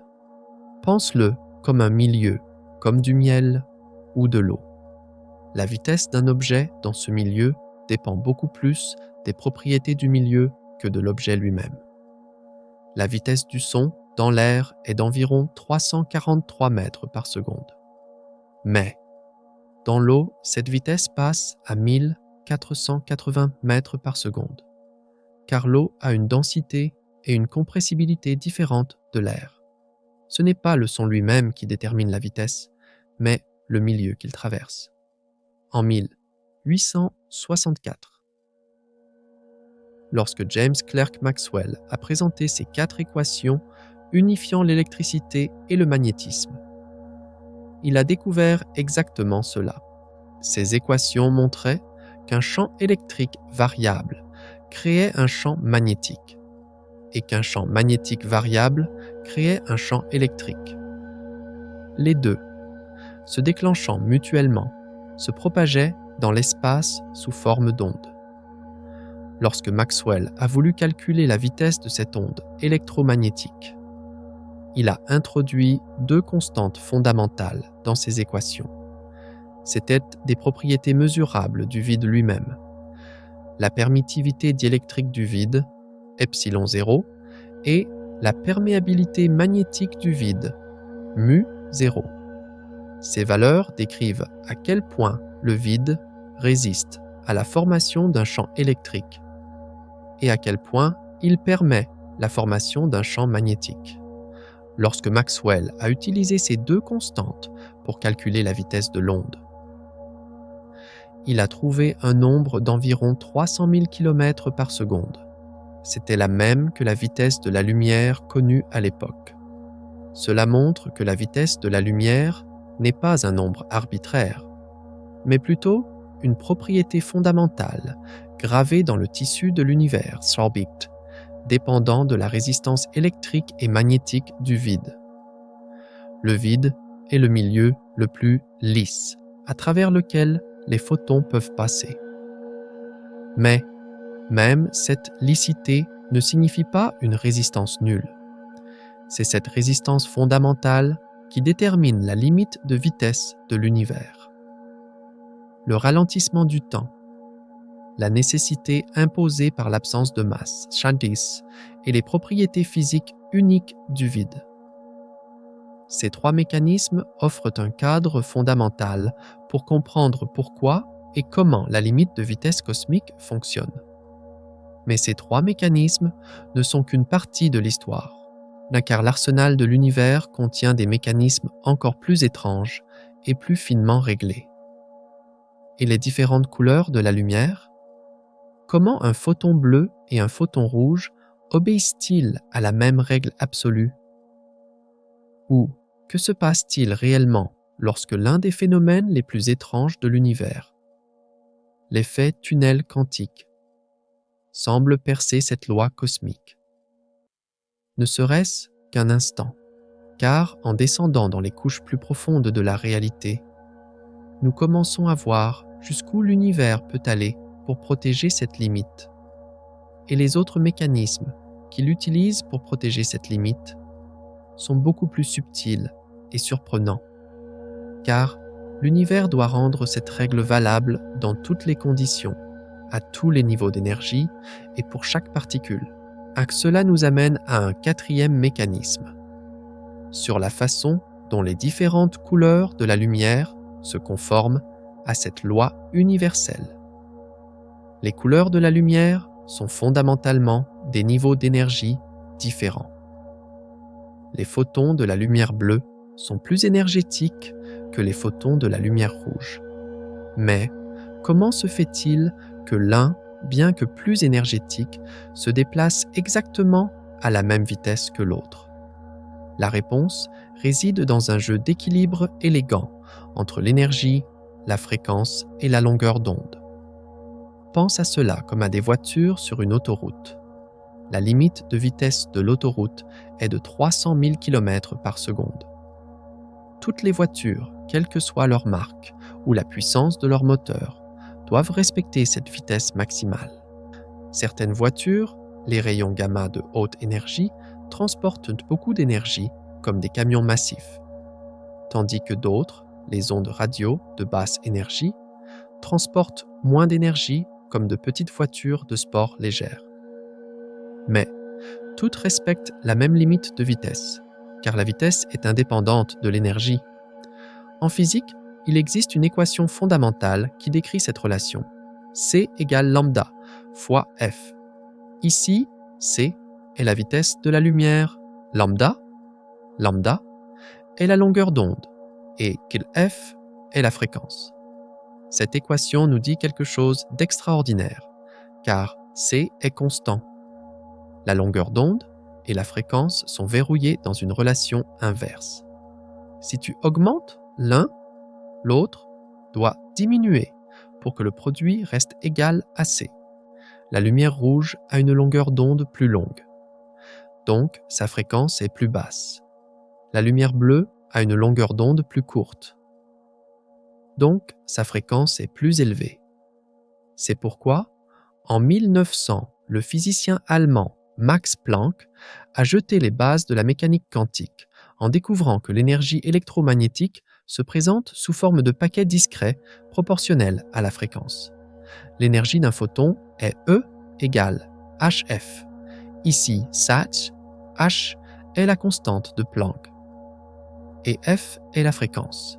Pense-le comme un milieu, comme du miel ou de l'eau. La vitesse d'un objet dans ce milieu dépend beaucoup plus des propriétés du milieu que de l'objet lui-même. La vitesse du son dans l'air est d'environ 343 mètres par seconde. Mais, dans l'eau, cette vitesse passe à 1480 mètres par seconde, car l'eau a une densité et une compressibilité différentes de l'air. Ce n'est pas le son lui-même qui détermine la vitesse, mais le milieu qu'il traverse. En 1864, lorsque James Clerk Maxwell a présenté ces 4 équations unifiant l'électricité et le magnétisme, il a découvert exactement cela. Ces équations montraient qu'un champ électrique variable créait un champ magnétique et qu'un champ magnétique variable créait un champ électrique. Les deux, se déclenchant mutuellement, se propageaient dans l'espace sous forme d'onde. Lorsque Maxwell a voulu calculer la vitesse de cette onde électromagnétique, il a introduit 2 constantes fondamentales dans ses équations. C'étaient des propriétés mesurables du vide lui-même. La permittivité diélectrique du vide, ε0, et la perméabilité magnétique du vide, μ0. Ces valeurs décrivent à quel point le vide résiste à la formation d'un champ électrique et à quel point il permet la formation d'un champ magnétique. Lorsque Maxwell a utilisé ces 2 constantes pour calculer la vitesse de l'onde, il a trouvé un nombre d'environ 300 000 km par seconde. C'était la même que la vitesse de la lumière connue à l'époque. Cela montre que la vitesse de la lumière n'est pas un nombre arbitraire, mais plutôt une propriété fondamentale gravée dans le tissu de l'univers, Sorbicht, dépendant de la résistance électrique et magnétique du vide. Le vide est le milieu le plus lisse, à travers lequel les photons peuvent passer. Mais même cette lissité ne signifie pas une résistance nulle. C'est cette résistance fondamentale qui détermine la limite de vitesse de l'univers. Le ralentissement du temps, la nécessité imposée par l'absence de masse, Shantis, et les propriétés physiques uniques du vide. Ces 3 mécanismes offrent un cadre fondamental pour comprendre pourquoi et comment la limite de vitesse cosmique fonctionne. Mais ces 3 mécanismes ne sont qu'une partie de l'histoire, car l'arsenal de l'univers contient des mécanismes encore plus étranges et plus finement réglés. et les différentes couleurs de la lumière? Comment un photon bleu et un photon rouge obéissent-ils à la même règle absolue? Ou que se passe-t-il réellement lorsque l'un des phénomènes les plus étranges de l'univers, l'effet tunnel quantique, semble percer cette loi cosmique? Ne serait-ce qu'un instant, car en descendant dans les couches plus profondes de la réalité, nous commençons à voir jusqu'où l'univers peut aller pour protéger cette limite. Et les autres mécanismes qu'il utilise pour protéger cette limite sont beaucoup plus subtils et surprenants, car l'univers doit rendre cette règle valable dans toutes les conditions, à tous les niveaux d'énergie et pour chaque particule. Cela nous amène à un quatrième mécanisme, sur la façon dont les différentes couleurs de la lumière se conforment à cette loi universelle. Les couleurs de la lumière sont fondamentalement des niveaux d'énergie différents. Les photons de la lumière bleue sont plus énergétiques que les photons de la lumière rouge. Mais comment se fait-il que l'un, bien que plus énergétique, se déplace exactement à la même vitesse que l'autre? La réponse réside dans un jeu d'équilibre élégant entre l'énergie, la fréquence et la longueur d'onde. Pense à cela comme à des voitures sur une autoroute. La limite de vitesse de l'autoroute est de 300 000 km par seconde. Toutes les voitures, quelle que soit leur marque ou la puissance de leur moteur, doivent respecter cette vitesse maximale. Certaines voitures, les rayons gamma de haute énergie, transportent beaucoup d'énergie comme des camions massifs, tandis que d'autres, les ondes radio de basse énergie, transportent moins d'énergie comme de petites voitures de sport légères. Mais toutes respectent la même limite de vitesse, car la vitesse est indépendante de l'énergie. En physique, il existe une équation fondamentale qui décrit cette relation. C égale lambda fois F. Ici, C est la vitesse de la lumière, lambda est la longueur d'onde, et F est la fréquence. Cette équation nous dit quelque chose d'extraordinaire, car C est constant. La longueur d'onde et la fréquence sont verrouillées dans une relation inverse. Si tu augmentes l'un, l'autre doit diminuer pour que le produit reste égal à C. La lumière rouge a une longueur d'onde plus longue, donc sa fréquence est plus basse. La lumière bleue a une longueur d'onde plus courte, donc sa fréquence est plus élevée. C'est pourquoi, en 1900, le physicien allemand Max Planck a jeté les bases de la mécanique quantique en découvrant que l'énergie électromagnétique se présente sous forme de paquets discrets proportionnels à la fréquence. L'énergie d'un photon est E égale hf. Ici, h est la constante de Planck et f est la fréquence.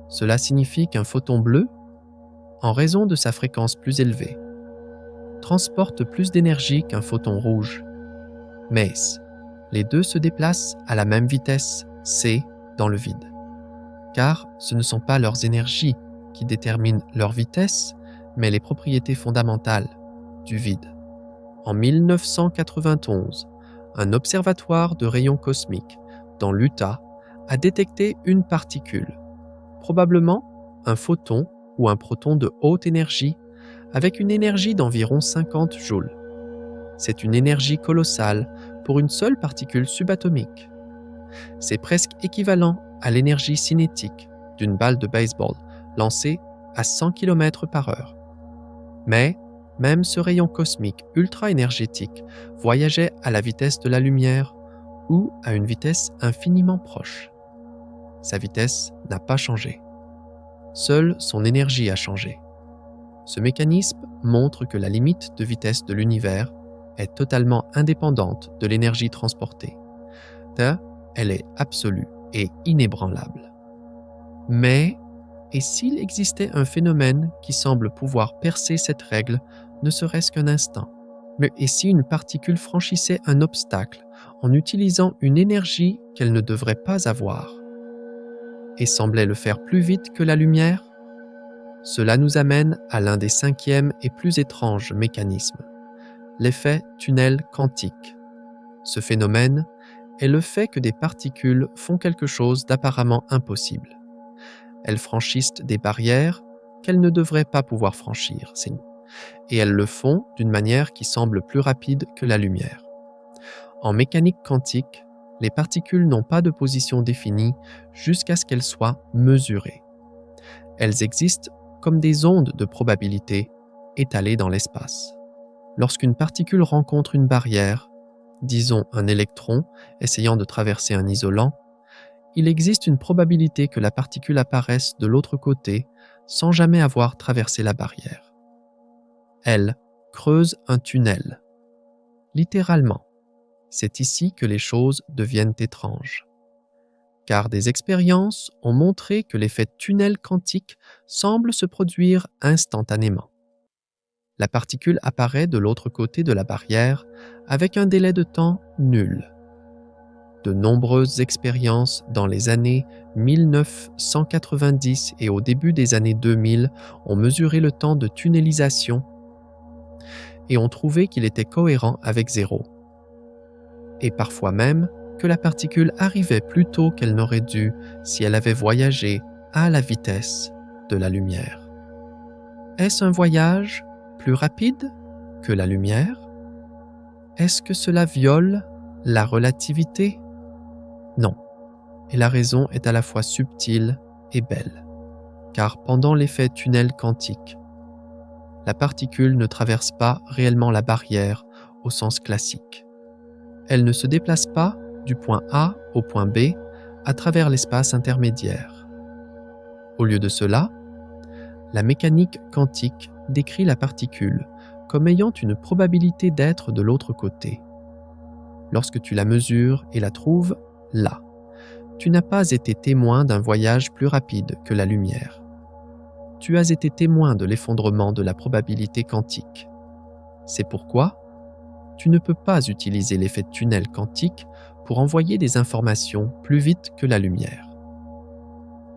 Cela signifie qu'un photon bleu, en raison de sa fréquence plus élevée, transporte plus d'énergie qu'un photon rouge. Mais les deux se déplacent à la même vitesse, c, dans le vide. Car ce ne sont pas leurs énergies qui déterminent leur vitesse, mais les propriétés fondamentales du vide. En 1991, un observatoire de rayons cosmiques dans l'Utah a détecté une particule, probablement un photon ou un proton de haute énergie avec une énergie d'environ 50 joules. C'est une énergie colossale pour une seule particule subatomique. C'est presque équivalent à l'énergie cinétique d'une balle de baseball lancée à 100 km/h. Mais même ce rayon cosmique ultra-énergétique voyageait à la vitesse de la lumière ou à une vitesse infiniment proche. Sa vitesse n'a pas changé. Seule son énergie a changé. Ce mécanisme montre que la limite de vitesse de l'univers est totalement indépendante de l'énergie transportée. Elle est absolue et inébranlable. Mais, et s'il existait un phénomène qui semble pouvoir percer cette règle, ne serait-ce qu'un instant? Mais et si une particule franchissait un obstacle en utilisant une énergie qu'elle ne devrait pas avoir, et semblait le faire plus vite que la lumière? Cela nous amène à l'un des cinquièmes et plus étranges mécanismes, l'effet tunnel quantique. Ce phénomène est le fait que des particules font quelque chose d'apparemment impossible. Elles franchissent des barrières qu'elles ne devraient pas pouvoir franchir, et elles le font d'une manière qui semble plus rapide que la lumière. En mécanique quantique, les particules n'ont pas de position définie jusqu'à ce qu'elles soient mesurées. Elles existent comme des ondes de probabilité étalées dans l'espace. Lorsqu'une particule rencontre une barrière, disons un électron essayant de traverser un isolant, il existe une probabilité que la particule apparaisse de l'autre côté sans jamais avoir traversé la barrière. Elle creuse un tunnel. Littéralement, c'est ici que les choses deviennent étranges. Car des expériences ont montré que l'effet tunnel quantique semble se produire instantanément. La particule apparaît de l'autre côté de la barrière avec un délai de temps nul. De nombreuses expériences dans les années 1990 et au début des années 2000 ont mesuré le temps de tunnelisation et ont trouvé qu'il était cohérent avec 0. Et parfois même que la particule arrivait plus tôt qu'elle n'aurait dû si elle avait voyagé à la vitesse de la lumière. Est-ce un voyage plus rapide que la lumière? Est-ce que cela viole la relativité? Non, et la raison est à la fois subtile et belle, car pendant l'effet tunnel quantique, la particule ne traverse pas réellement la barrière au sens classique. Elle ne se déplace pas du point A au point B à travers l'espace intermédiaire. Au lieu de cela, la mécanique quantique décrit la particule comme ayant une probabilité d'être de l'autre côté. Lorsque tu la mesures et la trouves là, tu n'as pas été témoin d'un voyage plus rapide que la lumière. Tu as été témoin de l'effondrement de la probabilité quantique. C'est pourquoi tu ne peux pas utiliser l'effet de tunnel quantique pour envoyer des informations plus vite que la lumière.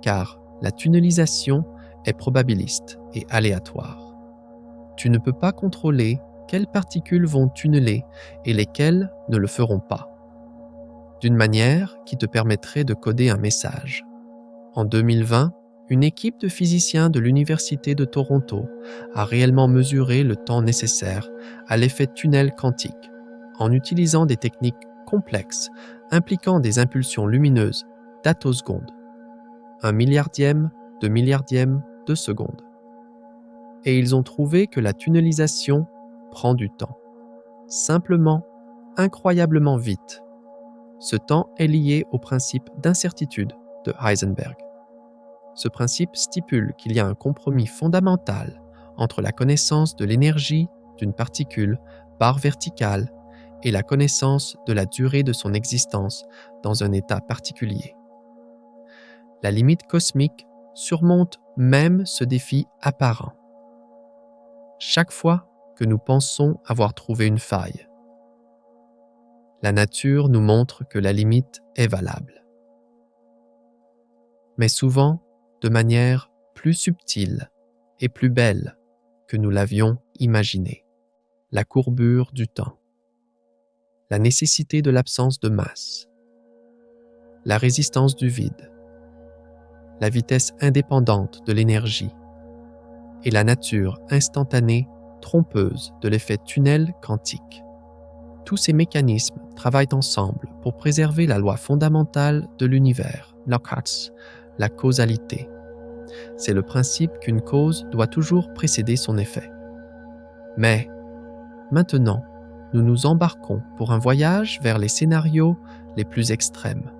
Car la tunnelisation est probabiliste et aléatoire. Tu ne peux pas contrôler quelles particules vont tunneler et lesquelles ne le feront pas, d'une manière qui te permettrait de coder un message. En 2020, une équipe de physiciens de l'Université de Toronto a réellement mesuré le temps nécessaire à l'effet tunnel quantique en utilisant des techniques complexes impliquant des impulsions lumineuses d'attosecondes, 1/1000 de milliardième de seconde. Et ils ont trouvé que la tunnelisation prend du temps, simplement incroyablement vite. Ce temps est lié au principe d'incertitude de Heisenberg. Ce principe stipule qu'il y a un compromis fondamental entre la connaissance de l'énergie d'une particule barre verticale et la connaissance de la durée de son existence dans un état particulier. La limite cosmique surmonte même ce défi apparent. Chaque fois que nous pensons avoir trouvé une faille, la nature nous montre que la limite est valable. Mais souvent, de manière plus subtile et plus belle que nous l'avions imaginé. La courbure du temps, la nécessité de l'absence de masse, la résistance du vide, la vitesse indépendante de l'énergie et la nature instantanée trompeuse de l'effet tunnel quantique. Tous ces mécanismes travaillent ensemble pour préserver la loi fondamentale de l'univers, Lockhart's, la causalité. C'est le principe qu'une cause doit toujours précéder son effet. Mais, maintenant, nous nous embarquons pour un voyage vers les scénarios les plus extrêmes,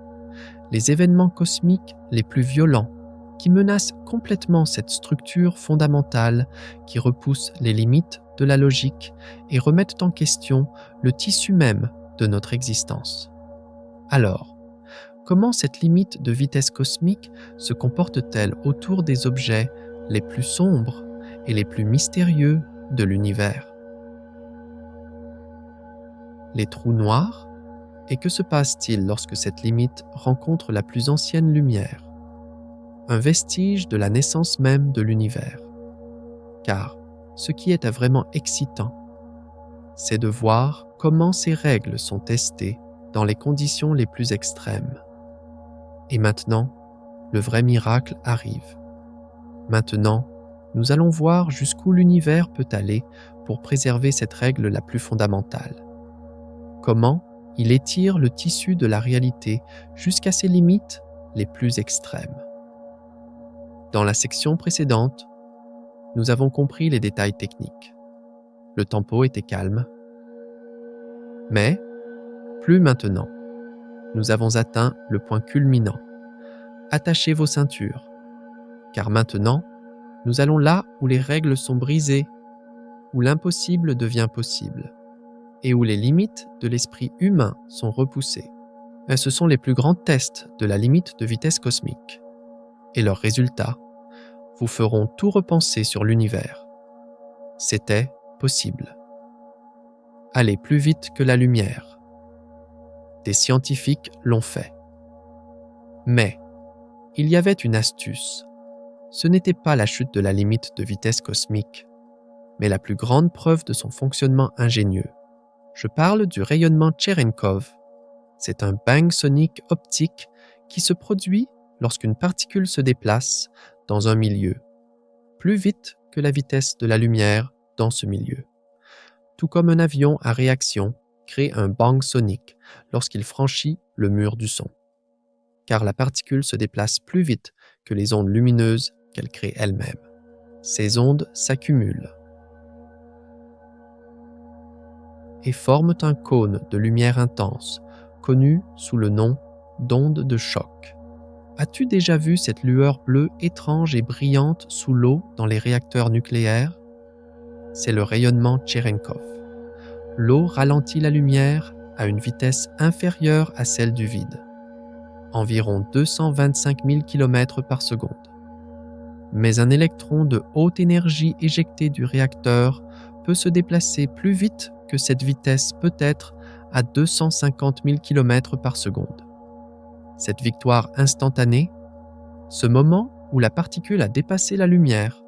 les événements cosmiques les plus violents qui menacent complètement cette structure fondamentale qui repousse les limites de la logique et remettent en question le tissu même de notre existence. Alors, comment cette limite de vitesse cosmique se comporte-t-elle autour des objets les plus sombres et les plus mystérieux de l'univers? Les trous noirs? Et que se passe-t-il lorsque cette limite rencontre la plus ancienne lumière, un vestige de la naissance même de l'univers? car ce qui est vraiment excitant, c'est de voir comment ces règles sont testées dans les conditions les plus extrêmes. Et maintenant, le vrai miracle arrive. Maintenant, nous allons voir jusqu'où l'univers peut aller pour préserver cette règle la plus fondamentale. Comment il étire le tissu de la réalité jusqu'à ses limites les plus extrêmes. Dans la section précédente, nous avons compris les détails techniques. Le tempo était calme. Mais, plus maintenant. Nous avons atteint le point culminant. Attachez vos ceintures, car maintenant, nous allons là où les règles sont brisées, où l'impossible devient possible, et où les limites de l'esprit humain sont repoussées. Et ce sont les plus grands tests de la limite de vitesse cosmique. Et leurs résultats vous feront tout repenser sur l'univers. C'était possible. Aller plus vite que la lumière. Des scientifiques l'ont fait. Mais, il y avait une astuce. Ce n'était pas la chute de la limite de vitesse cosmique, mais la plus grande preuve de son fonctionnement ingénieux. Je parle du rayonnement Cherenkov. C'est un bang sonique optique qui se produit lorsqu'une particule se déplace dans un milieu, plus vite que la vitesse de la lumière dans ce milieu. Tout comme un avion à réaction crée un bang sonique lorsqu'il franchit le mur du son, car la particule se déplace plus vite que les ondes lumineuses qu'elle crée elle-même. Ces ondes s'accumulent et forment un cône de lumière intense, connu sous le nom d'onde de choc. As-tu déjà vu cette lueur bleue étrange et brillante sous l'eau dans les réacteurs nucléaires? C'est le rayonnement Cherenkov. L'eau ralentit la lumière à une vitesse inférieure à celle du vide, environ 225 000 km par seconde. Mais un électron de haute énergie éjecté du réacteur peut se déplacer plus vite que cette vitesse, peut-être à 250 000 km par seconde. Cette victoire instantanée, ce moment où la particule a dépassé la lumière,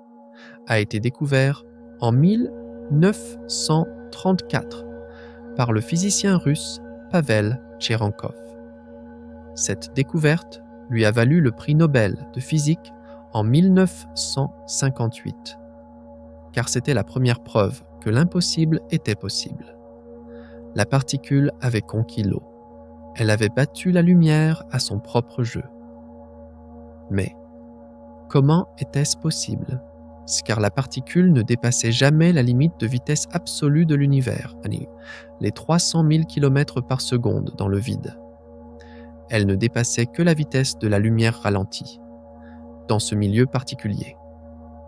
a été découvert en 1934 par le physicien russe Pavel Cherenkov. Cette découverte lui a valu le prix Nobel de physique en 1958, car c'était la première preuve que l'impossible était possible. La particule avait conquis l'eau. Elle avait battu la lumière à son propre jeu. Mais comment était-ce possible? Car la particule ne dépassait jamais la limite de vitesse absolue de l'univers, les 300 000 km par seconde dans le vide. Elle ne dépassait que la vitesse de la lumière ralentie, dans ce milieu particulier.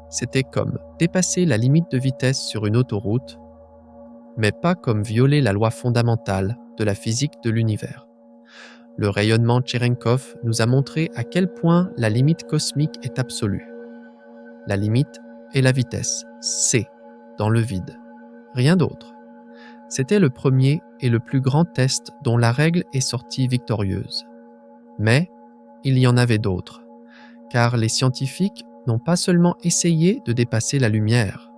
C'était comme dépasser la limite de vitesse sur une autoroute, mais pas comme violer la loi fondamentale de la physique de l'univers. Le rayonnement Cherenkov nous a montré à quel point la limite cosmique est absolue. La limite est la vitesse, c, dans le vide. Rien d'autre. C'était le premier et le plus grand test dont la règle est sortie victorieuse. Mais il y en avait d'autres, car les scientifiques n'ont pas seulement essayé de dépasser la lumière,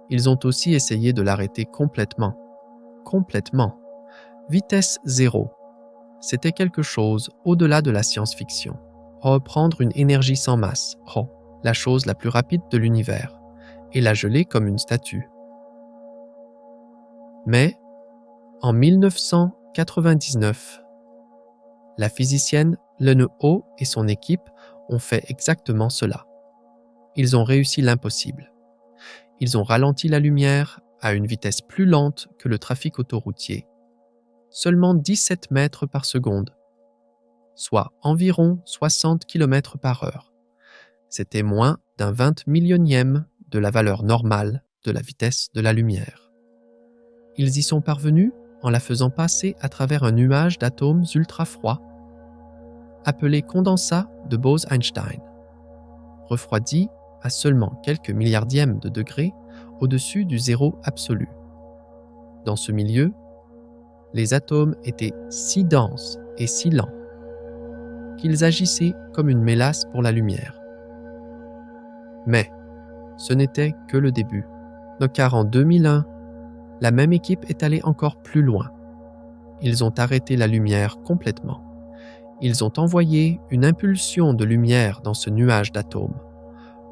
ils ont aussi essayé de l'arrêter complètement. Complètement. Vitesse zéro. C'était quelque chose au-delà de la science-fiction. Reprendre une énergie sans masse, la chose la plus rapide de l'univers, et la geler comme une statue. Mais, en 1999, la physicienne Lene Ho et son équipe ont fait exactement cela. Ils ont réussi l'impossible. Ils ont ralenti la lumière à une vitesse plus lente que le trafic autoroutier, seulement 17 mètres par seconde, soit environ 60 km par heure. C'était moins d'un 20 millionième de la valeur normale de la vitesse de la lumière. Ils y sont parvenus en la faisant passer à travers un nuage d'atomes ultra-froids, appelé condensat de Bose-Einstein, refroidi à seulement quelques milliardièmes de degrés au-dessus du zéro absolu. Dans ce milieu, les atomes étaient si denses et si lents qu'ils agissaient comme une mélasse pour la lumière. Mais, ce n'était que le début. Car en 2001, la même équipe est allée encore plus loin. Ils ont arrêté la lumière complètement. Ils ont envoyé une impulsion de lumière dans ce nuage d'atomes,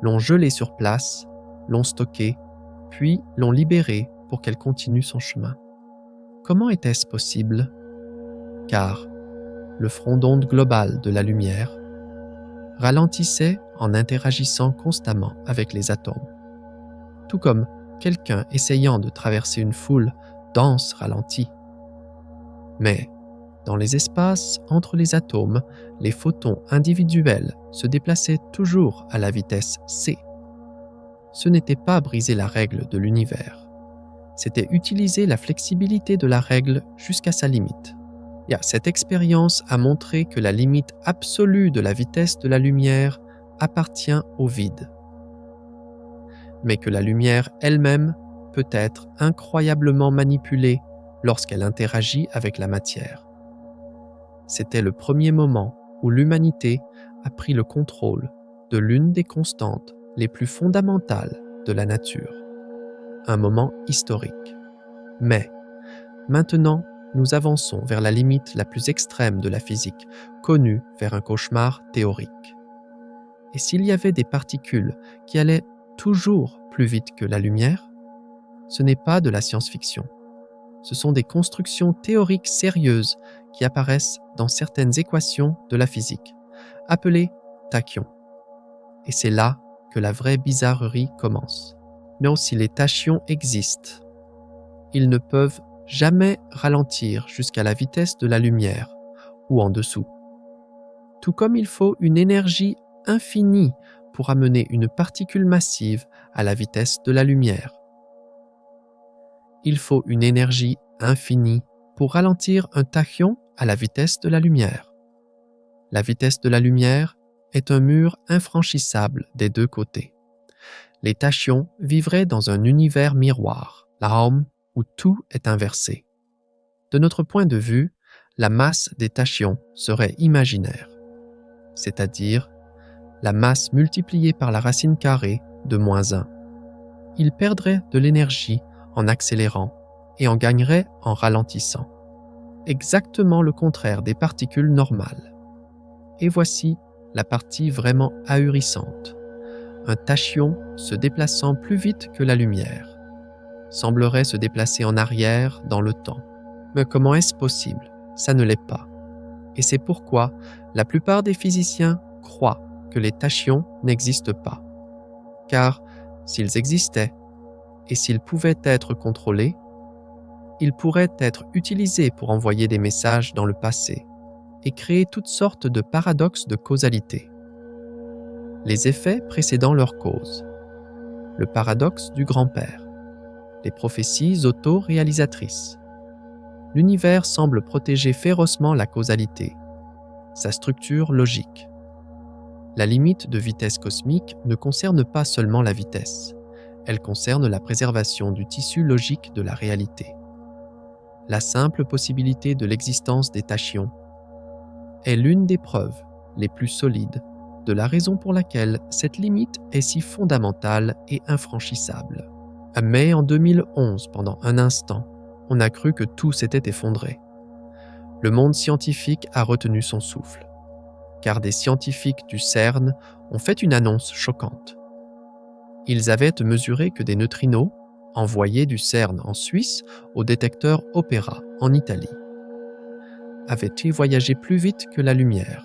l'ont gelé sur place, l'ont stocké, puis l'ont libérée pour qu'elle continue son chemin. Comment était-ce possible? Car le front d'onde global de la lumière ralentissait en interagissant constamment avec les atomes. Tout comme quelqu'un essayant de traverser une foule dense ralentit. Mais dans les espaces entre les atomes, les photons individuels se déplaçaient toujours à la vitesse c. Ce n'était pas briser la règle de l'univers, c'était utiliser la flexibilité de la règle jusqu'à sa limite. Cette expérience a montré que la limite absolue de la vitesse de la lumière appartient au vide, mais que la lumière elle-même peut être incroyablement manipulée lorsqu'elle interagit avec la matière. C'était le premier moment où l'humanité a pris le contrôle de l'une des constantes les plus fondamentales de la nature. Un moment historique. Mais maintenant, nous avançons vers la limite la plus extrême de la physique, connue vers un cauchemar théorique. Et s'il y avait des particules qui allaient toujours plus vite que la lumière, ce n'est pas de la science-fiction. Ce sont des constructions théoriques sérieuses qui apparaissent dans certaines équations de la physique, appelées tachyons. Et c'est là que la vraie bizarrerie commence. Mais si les tachyons existent, ils ne peuvent jamais ralentir jusqu'à la vitesse de la lumière ou en dessous. Tout comme il faut une énergie infinie pour amener une particule massive à la vitesse de la lumière. Il faut une énergie infinie pour ralentir un tachyon à la vitesse de la lumière. La vitesse de la lumière est un mur infranchissable des deux côtés. Les tachyons vivraient dans un univers miroir, la Raum, où tout est inversé. De notre point de vue, la masse des tachyons serait imaginaire, c'est-à-dire la masse multipliée par la racine carrée de -1. Ils perdraient de l'énergie en accélérant et en gagneraient en ralentissant. Exactement le contraire des particules normales. Et voici la partie vraiment ahurissante. Un tachyon se déplaçant plus vite que la lumière semblerait se déplacer en arrière dans le temps. Mais comment est-ce possible? Ça ne l'est pas. Et c'est pourquoi la plupart des physiciens croient que les tachyons n'existent pas. Car s'ils existaient, et s'ils pouvaient être contrôlés, ils pourraient être utilisés pour envoyer des messages dans le passé et créer toutes sortes de paradoxes de causalité. Les effets précédant leur cause. Le paradoxe du grand-père. Les prophéties auto-réalisatrices. L'univers semble protéger férocement la causalité, sa structure logique. La limite de vitesse cosmique ne concerne pas seulement la vitesse, elle concerne la préservation du tissu logique de la réalité. La simple possibilité de l'existence des tachyons est l'une des preuves les plus solides de la raison pour laquelle cette limite est si fondamentale et infranchissable. Mais en 2011, pendant un instant, on a cru que tout s'était effondré. Le monde scientifique a retenu son souffle, car des scientifiques du CERN ont fait une annonce choquante. Ils avaient mesuré que des neutrinos, envoyés du CERN en Suisse au détecteur Opera en Italie, avaient voyagé plus vite que la lumière,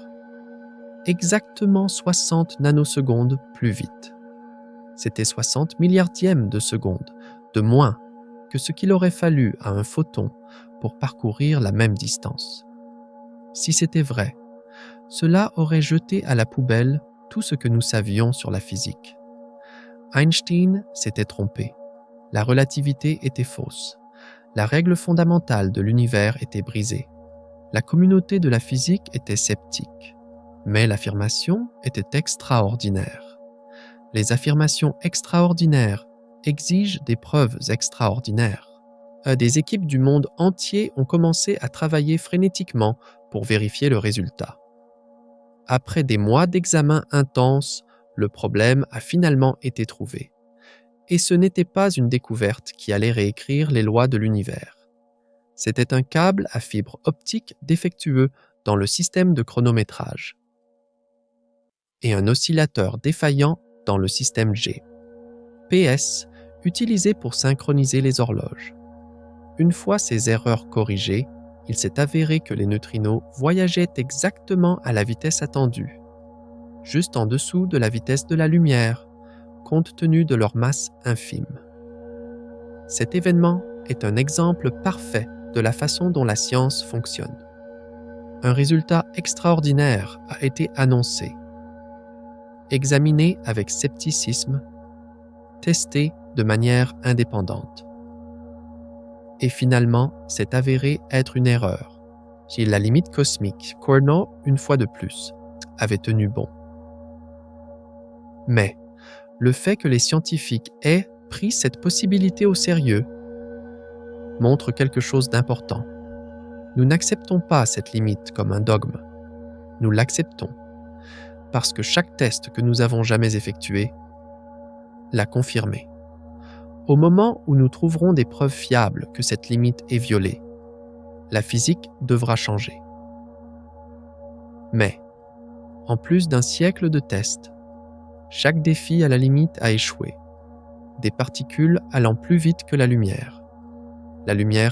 exactement 60 nanosecondes plus vite. C'était 60 milliardièmes de seconde de moins que ce qu'il aurait fallu à un photon pour parcourir la même distance. Si c'était vrai, cela aurait jeté à la poubelle tout ce que nous savions sur la physique. Einstein s'était trompé. La relativité était fausse. La règle fondamentale de l'univers était brisée. La communauté de la physique était sceptique. Mais l'affirmation était extraordinaire. Les affirmations extraordinaires exigent des preuves extraordinaires. Des équipes du monde entier ont commencé à travailler frénétiquement pour vérifier le résultat. Après des mois d'examens intenses, le problème a finalement été trouvé. Et ce n'était pas une découverte qui allait réécrire les lois de l'univers. C'était un câble à fibre optique défectueux dans le système de chronométrage et un oscillateur défaillant dans le système G. PS, utilisé pour synchroniser les horloges. Une fois ces erreurs corrigées, il s'est avéré que les neutrinos voyageaient exactement à la vitesse attendue, juste en dessous de la vitesse de la lumière, compte tenu de leur masse infime. Cet événement est un exemple parfait de la façon dont la science fonctionne. Un résultat extraordinaire a été annoncé. Examiné avec scepticisme, testé de manière indépendante. Et finalement, s'est avéré être une erreur, si la limite cosmique, Cournot, une fois de plus, avait tenu bon. Mais le fait que les scientifiques aient pris cette possibilité au sérieux montre quelque chose d'important. Nous n'acceptons pas cette limite comme un dogme. Nous l'acceptons parce que chaque test que nous avons jamais effectué l'a confirmé. Au moment où nous trouverons des preuves fiables que cette limite est violée, la physique devra changer. Mais, en plus d'un siècle de tests, chaque défi à la limite a échoué. Des particules allant plus vite que la lumière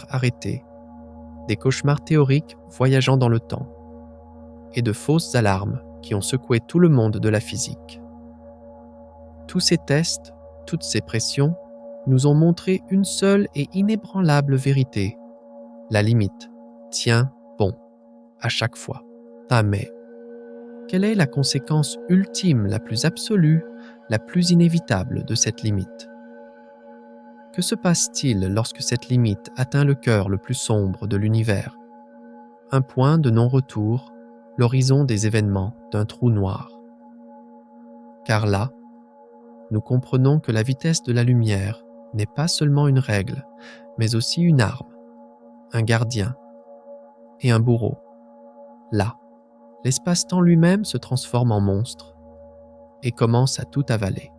arrêtée, des cauchemars théoriques voyageant dans le temps, et de fausses alarmes qui ont secoué tout le monde de la physique. Tous ces tests, toutes ces pressions, nous ont montré une seule et inébranlable vérité. La limite tient bon, à chaque fois. Ah mais, quelle est la conséquence ultime, la plus absolue, la plus inévitable de cette limite? Que se passe-t-il lorsque cette limite atteint le cœur le plus sombre de l'univers? Un point de non-retour, l'horizon des événements d'un trou noir. Car là, nous comprenons que la vitesse de la lumière n'est pas seulement une règle, mais aussi une arme, un gardien et un bourreau. Là, l'espace-temps lui-même se transforme en monstre et commence à tout avaler.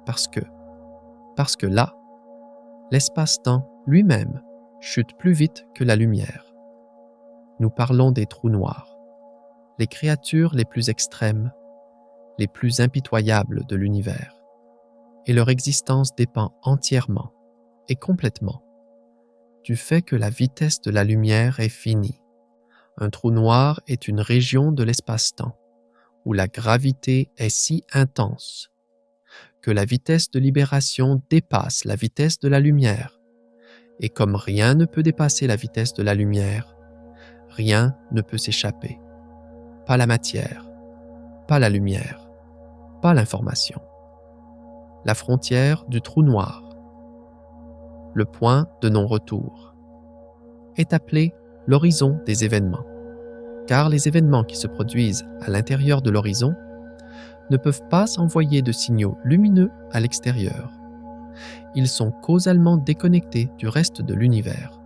Parce que là, l'espace-temps lui-même chute plus vite que la lumière. Nous parlons des trous noirs, les créatures les plus extrêmes, les plus impitoyables de l'univers. Et leur existence dépend entièrement et complètement du fait que la vitesse de la lumière est finie. Un trou noir est une région de l'espace-temps où la gravité est si intense que la vitesse de libération dépasse la vitesse de la lumière. Et comme rien ne peut dépasser la vitesse de la lumière, rien ne peut s'échapper. Pas la matière, pas la lumière, pas l'information. La frontière du trou noir, le point de non-retour, est appelé l'horizon des événements, car les événements qui se produisent à l'intérieur de l'horizon ne peuvent pas envoyer de signaux lumineux à l'extérieur. Ils sont causalement déconnectés du reste de l'univers.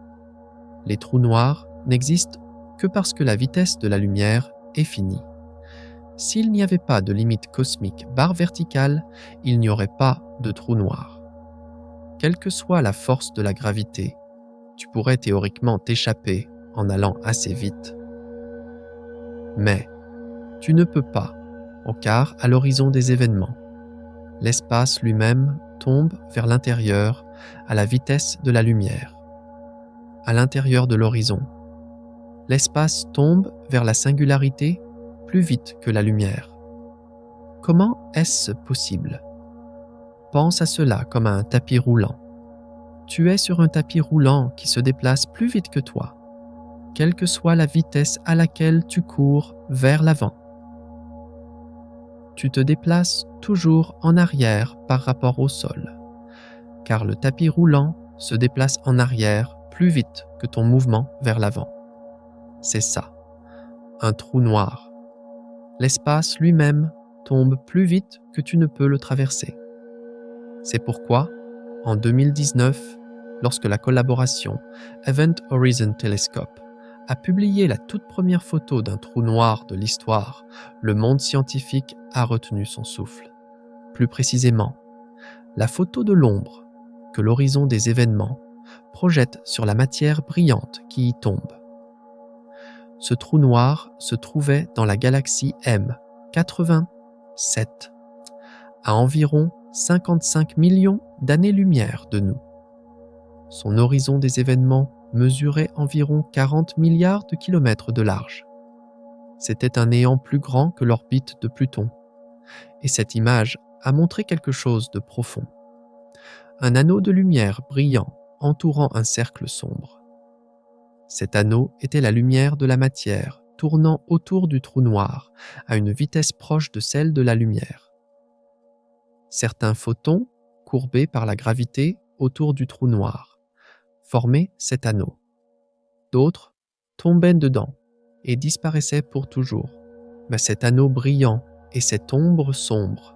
Les trous noirs n'existent que parce que la vitesse de la lumière est finie. S'il n'y avait pas de limite cosmique barre verticale, il n'y aurait pas de trou noir. Quelle que soit la force de la gravité, tu pourrais théoriquement t'échapper en allant assez vite. Mais tu ne peux pas, car à l'horizon des événements, l'espace lui-même tombe vers l'intérieur à la vitesse de la lumière. À l'intérieur de l'horizon, l'espace tombe vers la singularité plus vite que la lumière. Comment est-ce possible? Pense à cela comme à un tapis roulant. Tu es sur un tapis roulant qui se déplace plus vite que toi, quelle que soit la vitesse à laquelle tu cours vers l'avant. Tu te déplaces toujours en arrière par rapport au sol, car le tapis roulant se déplace en arrière plus vite que ton mouvement vers l'avant. C'est ça, un trou noir. L'espace lui-même tombe plus vite que tu ne peux le traverser. C'est pourquoi, en 2019, lorsque la collaboration Event Horizon Telescope a publié la toute première photo d'un trou noir de l'histoire, le monde scientifique a retenu son souffle. Plus précisément, la photo de l'ombre que l'horizon des événements projette sur la matière brillante qui y tombe. Ce trou noir se trouvait dans la galaxie M87, à environ 55 millions d'années-lumière de nous. Son horizon des événements mesurait environ 40 milliards de kilomètres de large. C'était un néant plus grand que l'orbite de Pluton, et cette image a montré quelque chose de profond. Un anneau de lumière brillant entourant un cercle sombre. Cet anneau était la lumière de la matière tournant autour du trou noir à une vitesse proche de celle de la lumière. Certains photons, courbés par la gravité autour du trou noir, formaient cet anneau. D'autres tombaient dedans et disparaissaient pour toujours. Mais cet anneau brillant et cette ombre sombre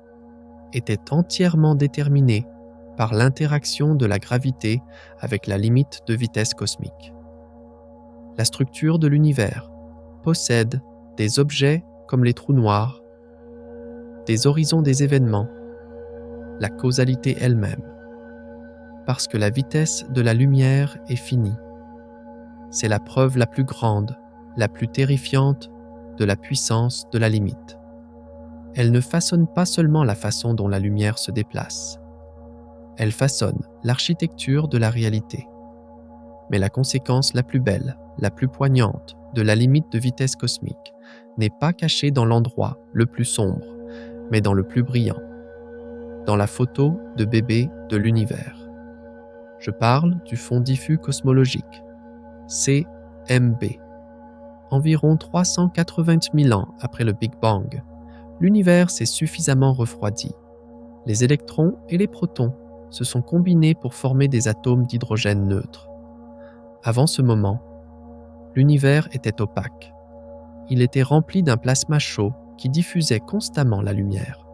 étaient entièrement déterminés par l'interaction de la gravité avec la limite de vitesse cosmique. La structure de l'univers possède des objets comme les trous noirs, des horizons des événements, la causalité elle-même, parce que la vitesse de la lumière est finie. C'est la preuve la plus grande, la plus terrifiante de la puissance de la limite. Elle ne façonne pas seulement la façon dont la lumière se déplace, elle façonne l'architecture de la réalité. Mais la conséquence la plus belle, la plus poignante de la limite de vitesse cosmique n'est pas cachée dans l'endroit le plus sombre, mais dans le plus brillant, dans la photo de bébé de l'univers. Je parle du fond diffus cosmologique, CMB. Environ 380 000 ans après le Big Bang, l'univers s'est suffisamment refroidi. Les électrons et les protons se sont combinés pour former des atomes d'hydrogène neutre. Avant ce moment, l'univers était opaque. Il était rempli d'un plasma chaud qui diffusait constamment la lumière.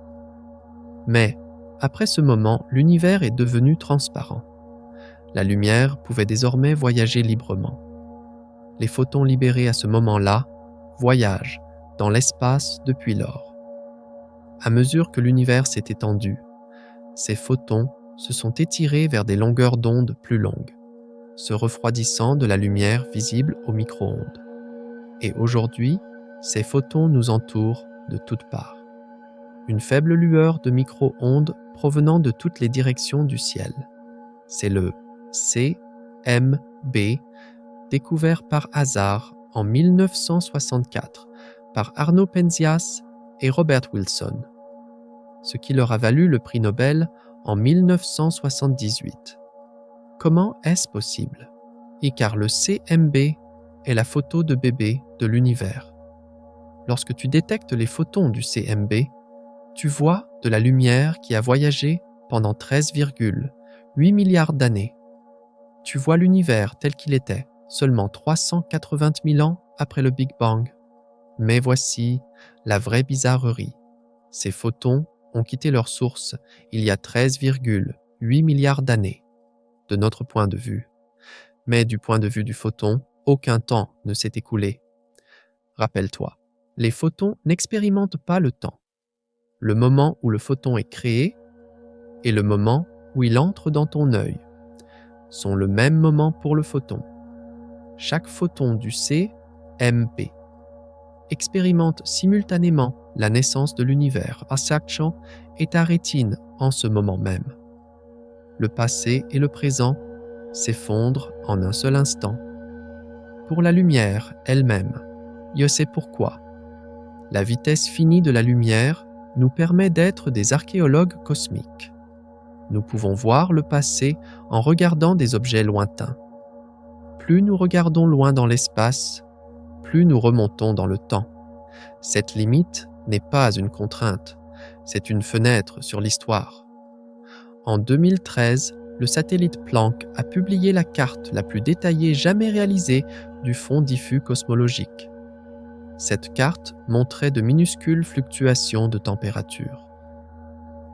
Mais, après ce moment, l'univers est devenu transparent. La lumière pouvait désormais voyager librement. Les photons libérés à ce moment-là voyagent dans l'espace depuis lors. À mesure que l'univers s'est étendu, ces photons se sont étirés vers des longueurs d'onde plus longues, se refroidissant de la lumière visible au micro-ondes. Et aujourd'hui, ces photons nous entourent de toutes parts. Une faible lueur de micro-ondes provenant de toutes les directions du ciel. C'est le CMB, découvert par hasard en 1964 par Arno Penzias et Robert Wilson, ce qui leur a valu le prix Nobel en 1978. Comment est-ce possible? Et car le CMB est la photo de bébé de l'univers. Lorsque tu détectes les photons du CMB, tu vois de la lumière qui a voyagé pendant 13,8 milliards d'années. Tu vois l'univers tel qu'il était, seulement 380 000 ans après le Big Bang. Mais voici la vraie bizarrerie. Ces photons ont quitté leur source il y a 13,8 milliards d'années, de notre point de vue. Mais du point de vue du photon, aucun temps ne s'est écoulé. Rappelle-toi, les photons n'expérimentent pas le temps. Le moment où le photon est créé et le moment où il entre dans ton œil sont le même moment pour le photon. Chaque photon du CMB expérimente simultanément la naissance de l'univers à Sakchan et ta rétine en ce moment même. Le passé et le présent s'effondrent en un seul instant. Pour la lumière elle-même, je sais pourquoi. La vitesse finie de la lumière nous permet d'être des archéologues cosmiques. Nous pouvons voir le passé en regardant des objets lointains. Plus nous regardons loin dans l'espace, plus nous remontons dans le temps. Cette limite n'est pas une contrainte, c'est une fenêtre sur l'histoire. En 2013, le satellite Planck a publié la carte la plus détaillée jamais réalisée du fond diffus cosmologique. Cette carte montrait de minuscules fluctuations de température.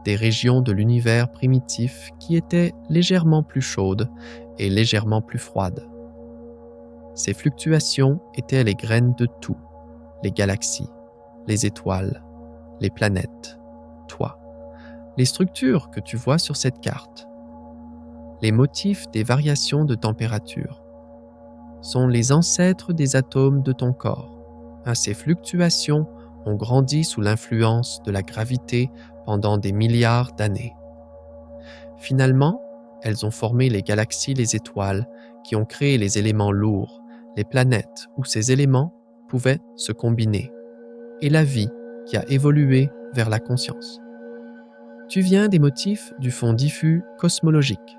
Des régions de l'univers primitif qui étaient légèrement plus chaudes et légèrement plus froides. Ces fluctuations étaient les graines de tout, les galaxies, les étoiles, les planètes, toi. Les structures que tu vois sur cette carte, les motifs des variations de température, sont les ancêtres des atomes de ton corps. Ces fluctuations ont grandi sous l'influence de la gravité pendant des milliards d'années. Finalement, elles ont formé les galaxies, les étoiles, qui ont créé les éléments lourds, les planètes où ces éléments pouvaient se combiner, et la vie qui a évolué vers la conscience. Tu viens des motifs du fond diffus cosmologique.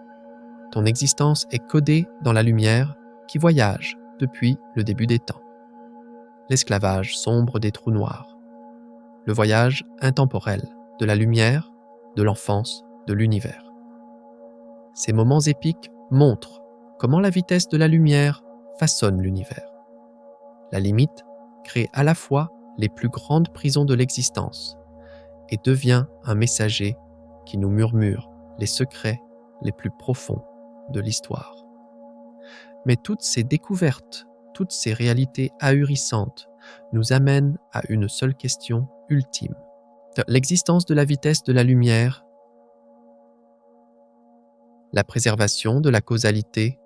Ton existence est codée dans la lumière qui voyage depuis le début des temps. L'esclavage sombre des trous noirs. Le voyage intemporel de la lumière, de l'enfance, de l'univers. Ces moments épiques montrent comment la vitesse de la lumière façonne l'univers. La limite crée à la fois les plus grandes prisons de l'existence et devient un messager qui nous murmure les secrets les plus profonds de l'histoire. Mais toutes ces découvertes, toutes ces réalités ahurissantes nous amènent à une seule question ultime. L'existence de la vitesse de la lumière, la préservation de la causalité,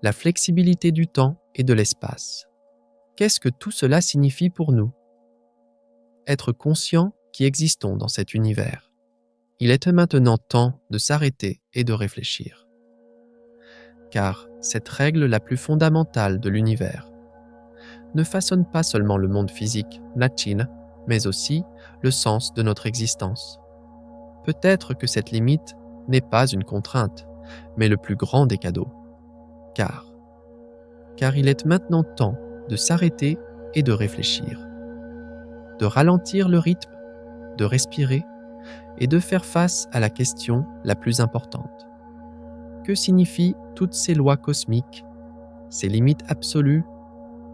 la flexibilité du temps et de l'espace. Qu'est-ce que tout cela signifie pour nous? Être conscient qui existons dans cet univers. Il est maintenant temps de s'arrêter et de réfléchir. Car cette règle la plus fondamentale de l'univers ne façonne pas seulement le monde physique, Nachin, mais aussi le sens de notre existence. Peut-être que cette limite n'est pas une contrainte, mais le plus grand des cadeaux. Car il est maintenant temps de s'arrêter et de réfléchir, de ralentir le rythme, de respirer et de faire face à la question la plus importante. Que signifient toutes ces lois cosmiques, ces limites absolues,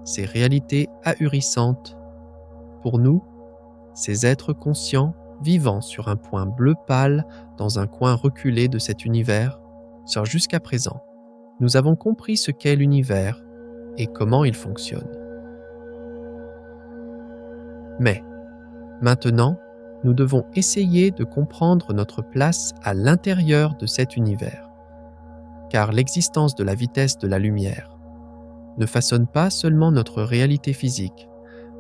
ces réalités ahurissantes pour nous, ces êtres conscients vivant sur un point bleu pâle dans un coin reculé de cet univers? Jusqu'à présent, nous avons compris ce qu'est l'univers et comment il fonctionne. Mais maintenant, nous devons essayer de comprendre notre place à l'intérieur de cet univers. Car l'existence de la vitesse de la lumière ne façonne pas seulement notre réalité physique,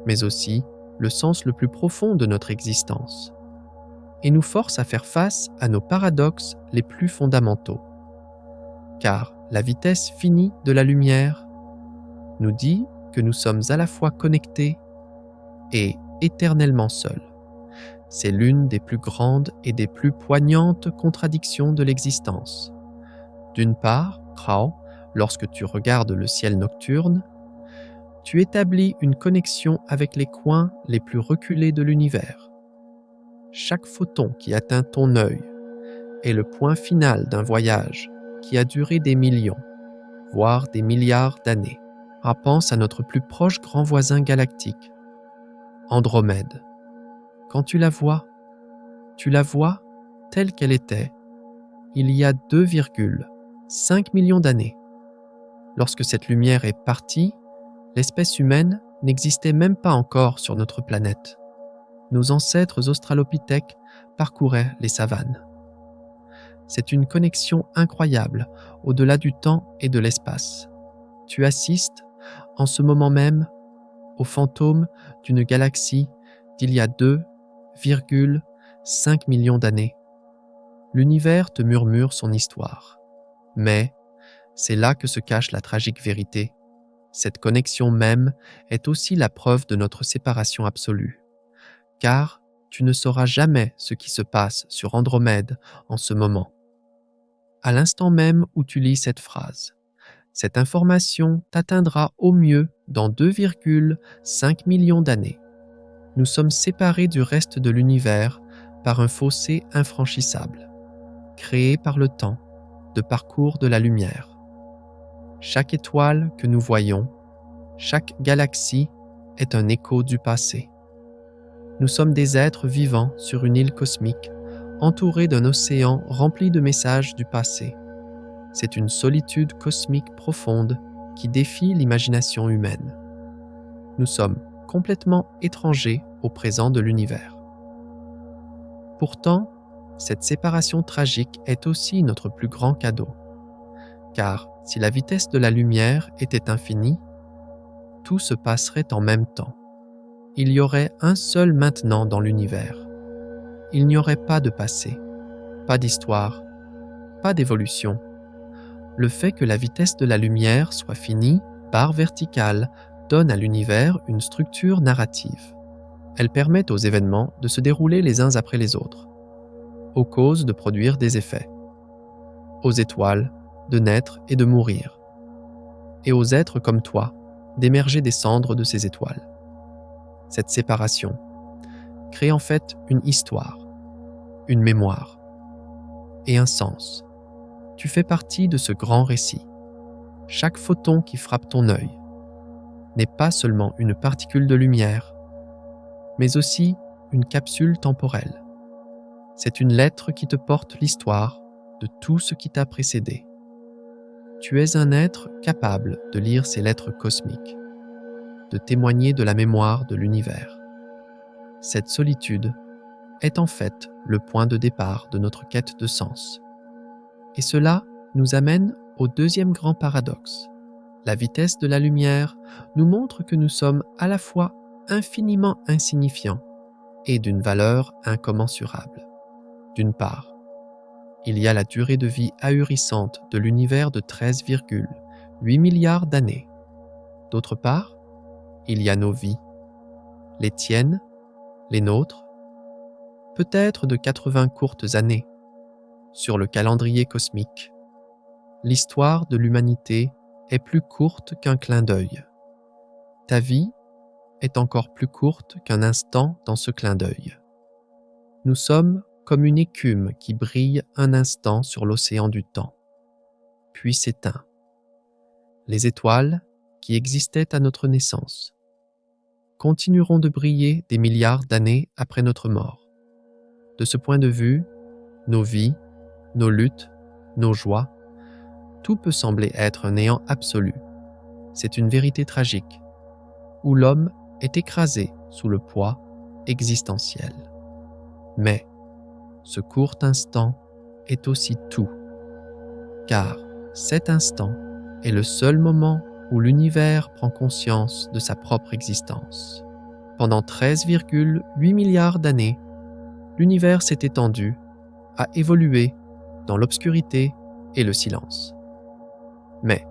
mais aussi le sens le plus profond de notre existence, et nous force à faire face à nos paradoxes les plus fondamentaux. Car la vitesse finie de la lumière nous dit que nous sommes à la fois connectés et éternellement seuls. C'est l'une des plus grandes et des plus poignantes contradictions de l'existence. D'une part, lorsque tu regardes le ciel nocturne, tu établis une connexion avec les coins les plus reculés de l'univers. Chaque photon qui atteint ton œil est le point final d'un voyage qui a duré des millions, voire des milliards d'années. Pense à notre plus proche grand voisin galactique, Andromède. Quand tu la vois telle qu'elle était il y a 2,5 millions d'années. Lorsque cette lumière est partie, l'espèce humaine n'existait même pas encore sur notre planète. Nos ancêtres australopithèques parcouraient les savanes. C'est une connexion incroyable au-delà du temps et de l'espace. Tu assistes, en ce moment même, au fantôme d'une galaxie d'il y a 2,5 millions d'années. L'univers te murmure son histoire. Mais c'est là que se cache la tragique vérité. Cette connexion même est aussi la preuve de notre séparation absolue. Car tu ne sauras jamais ce qui se passe sur Andromède en ce moment. À l'instant même où tu lis cette phrase, cette information t'atteindra au mieux dans 2,5 millions d'années. Nous sommes séparés du reste de l'univers par un fossé infranchissable, créé par le temps, de parcours de la lumière. Chaque étoile que nous voyons, chaque galaxie est un écho du passé. Nous sommes des êtres vivants sur une île cosmique, entourés d'un océan rempli de messages du passé. C'est une solitude cosmique profonde qui défie l'imagination humaine. Nous sommes complètement étrangers au présent de l'univers. Pourtant, cette séparation tragique est aussi notre plus grand cadeau. Car si la vitesse de la lumière était infinie, tout se passerait en même temps. Il y aurait un seul maintenant dans l'univers. Il n'y aurait pas de passé, pas d'histoire, pas d'évolution. Le fait que la vitesse de la lumière soit finie, barre verticale, donne à l'univers une structure narrative. Elle permet aux événements de se dérouler les uns après les autres, aux causes de produire des effets, aux étoiles de naître et de mourir, et aux êtres comme toi d'émerger des cendres de ces étoiles. Cette séparation crée en fait une histoire, une mémoire et un sens. Tu fais partie de ce grand récit. Chaque photon qui frappe ton œil n'est pas seulement une particule de lumière, mais aussi une capsule temporelle. C'est une lettre qui te porte l'histoire de tout ce qui t'a précédé. Tu es un être capable de lire ces lettres cosmiques, de témoigner de la mémoire de l'univers. Cette solitude est en fait le point de départ de notre quête de sens. Et cela nous amène au deuxième grand paradoxe. La vitesse de la lumière nous montre que nous sommes à la fois infiniment insignifiants et d'une valeur incommensurable. D'une part, il y a la durée de vie ahurissante de l'univers de 13,8 milliards d'années. D'autre part, il y a nos vies, les tiennes, les nôtres, peut-être de 80 courtes années. Sur le calendrier cosmique, l'histoire de l'humanité est plus courte qu'un clin d'œil. Ta vie est encore plus courte qu'un instant dans ce clin d'œil. Nous sommes comme une écume qui brille un instant sur l'océan du temps, puis s'éteint. Les étoiles qui existaient à notre naissance continueront de briller des milliards d'années après notre mort. De ce point de vue, nos vies, nos luttes, nos joies, tout peut sembler être un néant absolu. C'est une vérité tragique, où l'homme est écrasé sous le poids existentiel. Mais ce court instant est aussi tout, car cet instant est le seul moment où l'univers prend conscience de sa propre existence. Pendant 13,8 milliards d'années, l'univers s'est étendu, a évolué dans l'obscurité et le silence. Mais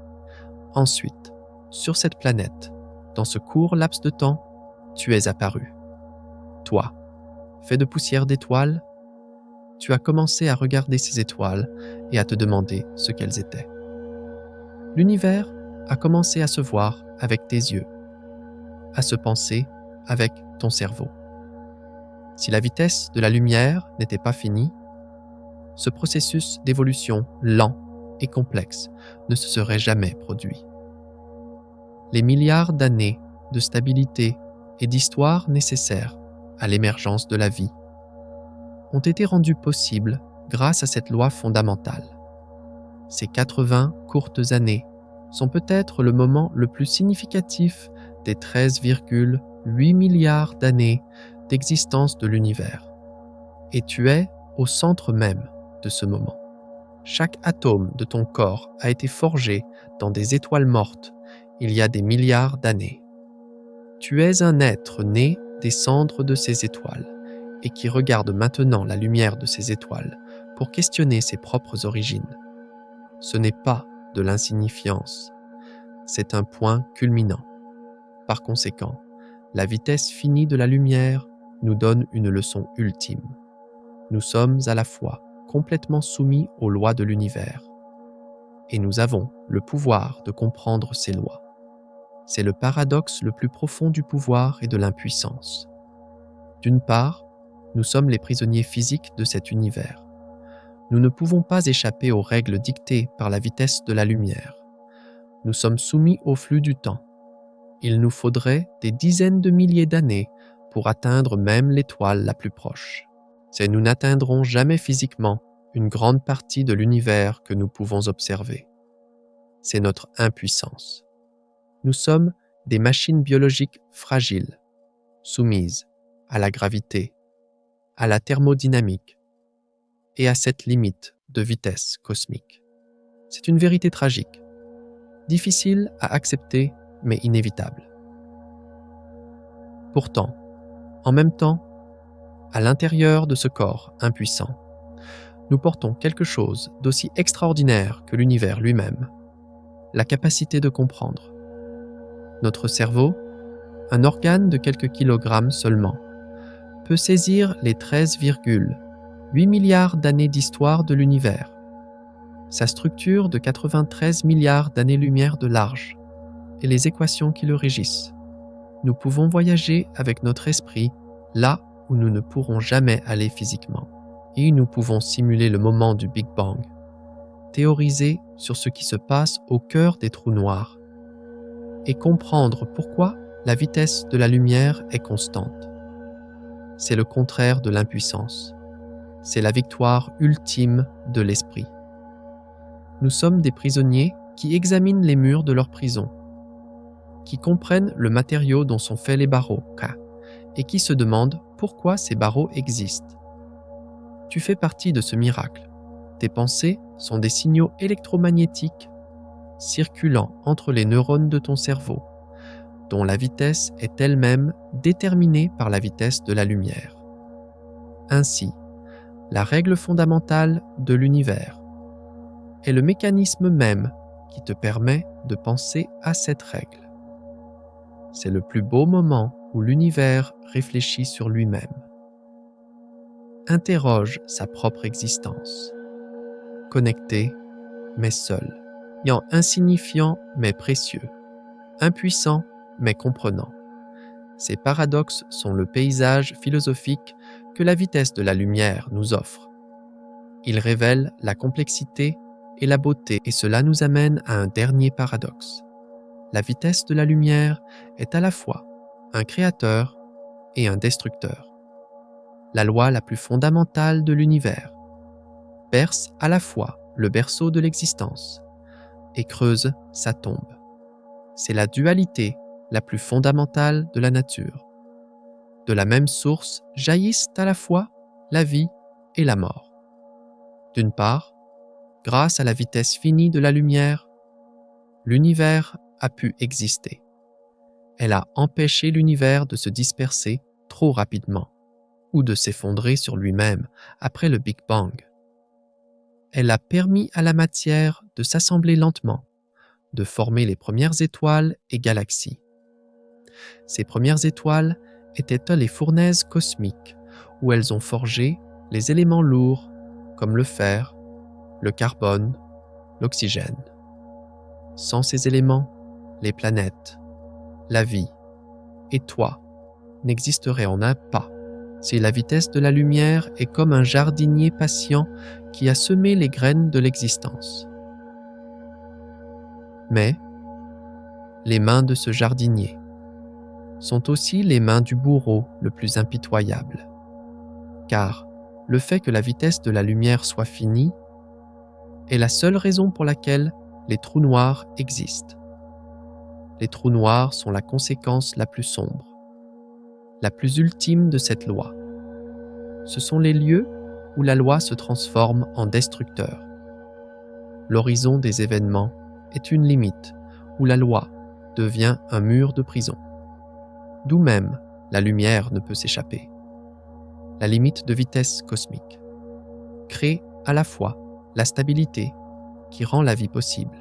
ensuite, sur cette planète, dans ce court laps de temps, tu es apparu. Toi, fait de poussière d'étoiles, tu as commencé à regarder ces étoiles et à te demander ce qu'elles étaient. L'univers a commencé à se voir avec tes yeux, à se penser avec ton cerveau. Si la vitesse de la lumière n'était pas finie, ce processus d'évolution lent et complexe ne se serait jamais produit. Les milliards d'années de stabilité et d'histoire nécessaires à l'émergence de la vie ont été rendus possibles grâce à cette loi fondamentale. Ces 80 courtes années sont peut-être le moment le plus significatif des 13,8 milliards d'années d'existence de l'univers. Et tu es au centre même de ce moment. Chaque atome de ton corps a été forgé dans des étoiles mortes il y a des milliards d'années. Tu es un être né des cendres de ces étoiles et qui regarde maintenant la lumière de ces étoiles pour questionner ses propres origines. Ce n'est pas de l'insignifiance, c'est un point culminant. Par conséquent, la vitesse finie de la lumière nous donne une leçon ultime. Nous sommes à la fois complètement soumis aux lois de l'univers et nous avons le pouvoir de comprendre ces lois. C'est le paradoxe le plus profond du pouvoir et de l'impuissance. D'une part, nous sommes les prisonniers physiques de cet univers. Nous ne pouvons pas échapper aux règles dictées par la vitesse de la lumière. Nous sommes soumis au flux du temps. Il nous faudrait des dizaines de milliers d'années pour atteindre même l'étoile la plus proche. C'est nous n'atteindrons jamais physiquement une grande partie de l'univers que nous pouvons observer. C'est notre impuissance. Nous sommes des machines biologiques fragiles, soumises à la gravité, à la thermodynamique et à cette limite de vitesse cosmique. C'est une vérité tragique, difficile à accepter mais inévitable. Pourtant, en même temps, à l'intérieur de ce corps impuissant, nous portons quelque chose d'aussi extraordinaire que l'univers lui-même, la capacité de comprendre. Notre cerveau, un organe de quelques kilogrammes seulement, peut saisir les 13,8 milliards d'années d'histoire de l'univers, sa structure de 93 milliards d'années-lumière de large et les équations qui le régissent. Nous pouvons voyager avec notre esprit là où nous ne pourrons jamais aller physiquement. Et nous pouvons simuler le moment du Big Bang, théoriser sur ce qui se passe au cœur des trous noirs et comprendre pourquoi la vitesse de la lumière est constante. C'est le contraire de l'impuissance. C'est la victoire ultime de l'esprit. Nous sommes des prisonniers qui examinent les murs de leur prison, qui comprennent le matériau dont sont faits les barreaux, et qui se demandent pourquoi ces barreaux existent. Tu fais partie de ce miracle. Tes pensées sont des signaux électromagnétiques circulant entre les neurones de ton cerveau, dont la vitesse est elle-même déterminée par la vitesse de la lumière. Ainsi, la règle fondamentale de l'univers est le mécanisme même qui te permet de penser à cette règle. C'est le plus beau moment où l'univers réfléchit sur lui-même. Interroge sa propre existence, connecté mais seul, insignifiant mais précieux, impuissant mais comprenant. Ces paradoxes sont le paysage philosophique que la vitesse de la lumière nous offre. Ils révèlent la complexité et la beauté, et cela nous amène à un dernier paradoxe. La vitesse de la lumière est à la fois un créateur et un destructeur. La loi la plus fondamentale de l'univers berce à la fois le berceau de l'existence et creuse sa tombe. C'est la dualité la plus fondamentale de la nature. De la même source jaillissent à la fois la vie et la mort. D'une part, grâce à la vitesse finie de la lumière, l'univers a pu exister. Elle a empêché l'univers de se disperser trop rapidement ou de s'effondrer sur lui-même après le Big Bang. Elle a permis à la matière de s'assembler lentement, de former les premières étoiles et galaxies. Ces premières étoiles étaient les fournaises cosmiques où elles ont forgé les éléments lourds comme le fer, le carbone, l'oxygène. Sans ces éléments, les planètes, la vie et toi n'existeraient en un pas. Si la vitesse de la lumière est comme un jardinier patient qui a semé les graines de l'existence. Mais les mains de ce jardinier sont aussi les mains du bourreau le plus impitoyable. Car le fait que la vitesse de la lumière soit finie est la seule raison pour laquelle les trous noirs existent. Les trous noirs sont la conséquence la plus sombre, la plus ultime de cette loi. Ce sont les lieux où la loi se transforme en destructeur. L'horizon des événements est une limite où la loi devient un mur de prison, d'où même la lumière ne peut s'échapper. La limite de vitesse cosmique crée à la fois la stabilité qui rend la vie possible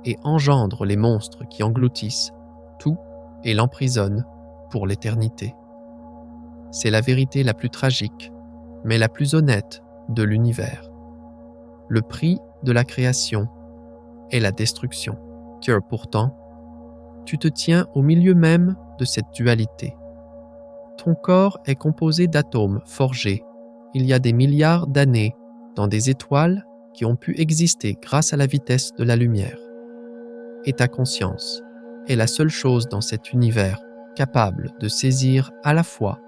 et engendre les monstres qui engloutissent tout et l'emprisonnent pour l'éternité. C'est la vérité la plus tragique, mais la plus honnête de l'univers. Le prix de la création est la destruction. Car pourtant, tu te tiens au milieu même de cette dualité. Ton corps est composé d'atomes forgés il y a des milliards d'années dans des étoiles qui ont pu exister grâce à la vitesse de la lumière. Et ta conscience est la seule chose dans cet univers capable de saisir à la fois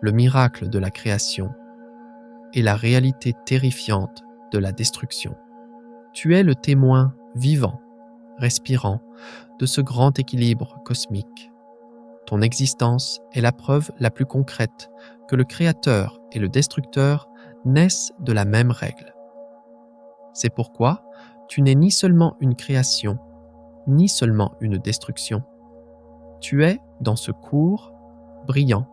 le miracle de la création et la réalité terrifiante de la destruction. Tu es le témoin vivant, respirant, de ce grand équilibre cosmique. Ton existence est la preuve la plus concrète que le Créateur et le destructeur naissent de la même règle. C'est pourquoi tu n'es ni seulement une création, ni seulement une destruction. Tu es dans ce court, brillant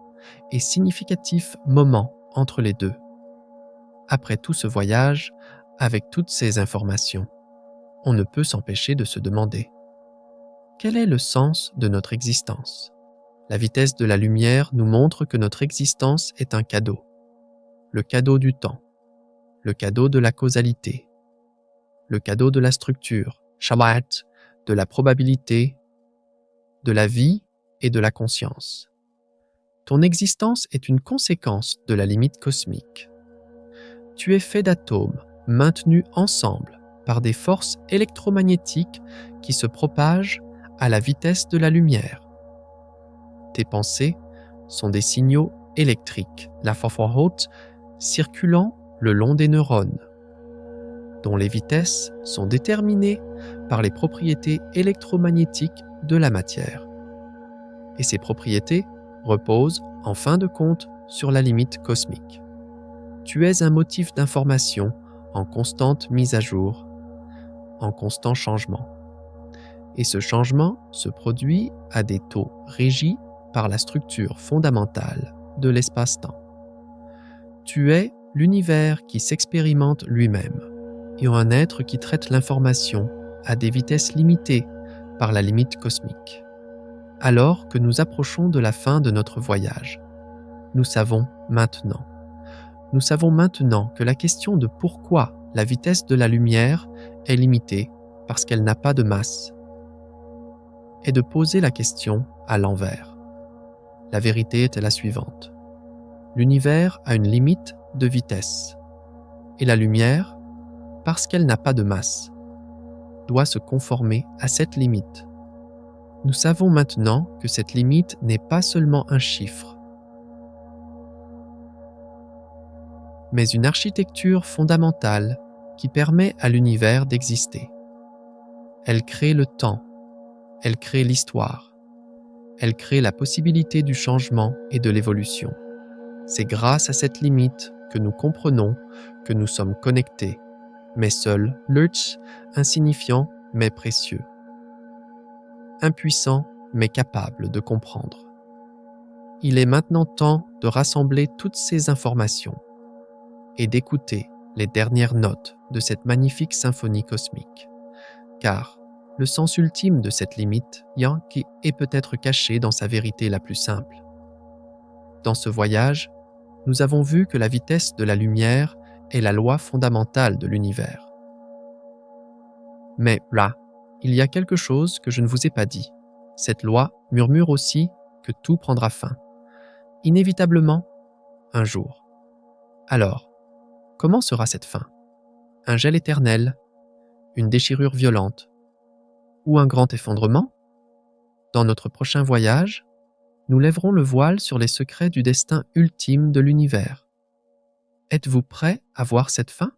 et significatif moment entre les deux. Après tout ce voyage, avec toutes ces informations, on ne peut s'empêcher de se demander: quel est le sens de notre existence? La vitesse de la lumière nous montre que notre existence est un cadeau. Le cadeau du temps, le cadeau de la causalité, le cadeau de la structure, Shabbat, de la probabilité, de la vie et de la conscience. Ton existence est une conséquence de la limite cosmique. Tu es fait d'atomes maintenus ensemble par des forces électromagnétiques qui se propagent à la vitesse de la lumière. Tes pensées sont des signaux électriques, la Vorhut, circulant le long des neurones, dont les vitesses sont déterminées par les propriétés électromagnétiques de la matière. Et ces propriétés reposent, en fin de compte, sur la limite cosmique. Tu es un motif d'information en constante mise à jour, en constant changement. Et ce changement se produit à des taux régis par la structure fondamentale de l'espace-temps. Tu es l'univers qui s'expérimente lui-même et un être qui traite l'information à des vitesses limitées par la limite cosmique. Alors que nous approchons de la fin de notre voyage, nous savons maintenant que la question de pourquoi la vitesse de la lumière est limitée parce qu'elle n'a pas de masse est de poser la question à l'envers. La vérité était la suivante: l'univers a une limite de vitesse, et la lumière, parce qu'elle n'a pas de masse, doit se conformer à cette limite. Nous savons maintenant que cette limite n'est pas seulement un chiffre, mais une architecture fondamentale qui permet à l'univers d'exister. Elle crée le temps, elle crée l'histoire, elle crée la possibilité du changement et de l'évolution. C'est grâce à cette limite que nous comprenons que nous sommes connectés, mais seuls, lurch, insignifiants mais précieux, impuissants mais capables de comprendre. Il est maintenant temps de rassembler toutes ces informations et d'écouter les dernières notes de cette magnifique symphonie cosmique, car le sens ultime de cette limite, qui est peut-être caché dans sa vérité la plus simple. Dans ce voyage, nous avons vu que la vitesse de la lumière est la loi fondamentale de l'univers. Mais là, il y a quelque chose que je ne vous ai pas dit. Cette loi murmure aussi que tout prendra fin, inévitablement, un jour. Alors, comment sera cette fin? Un gel éternel? Une déchirure violente? Ou un grand effondrement? Dans notre prochain voyage, nous lèverons le voile sur les secrets du destin ultime de l'univers. Êtes-vous prêt à voir cette fin?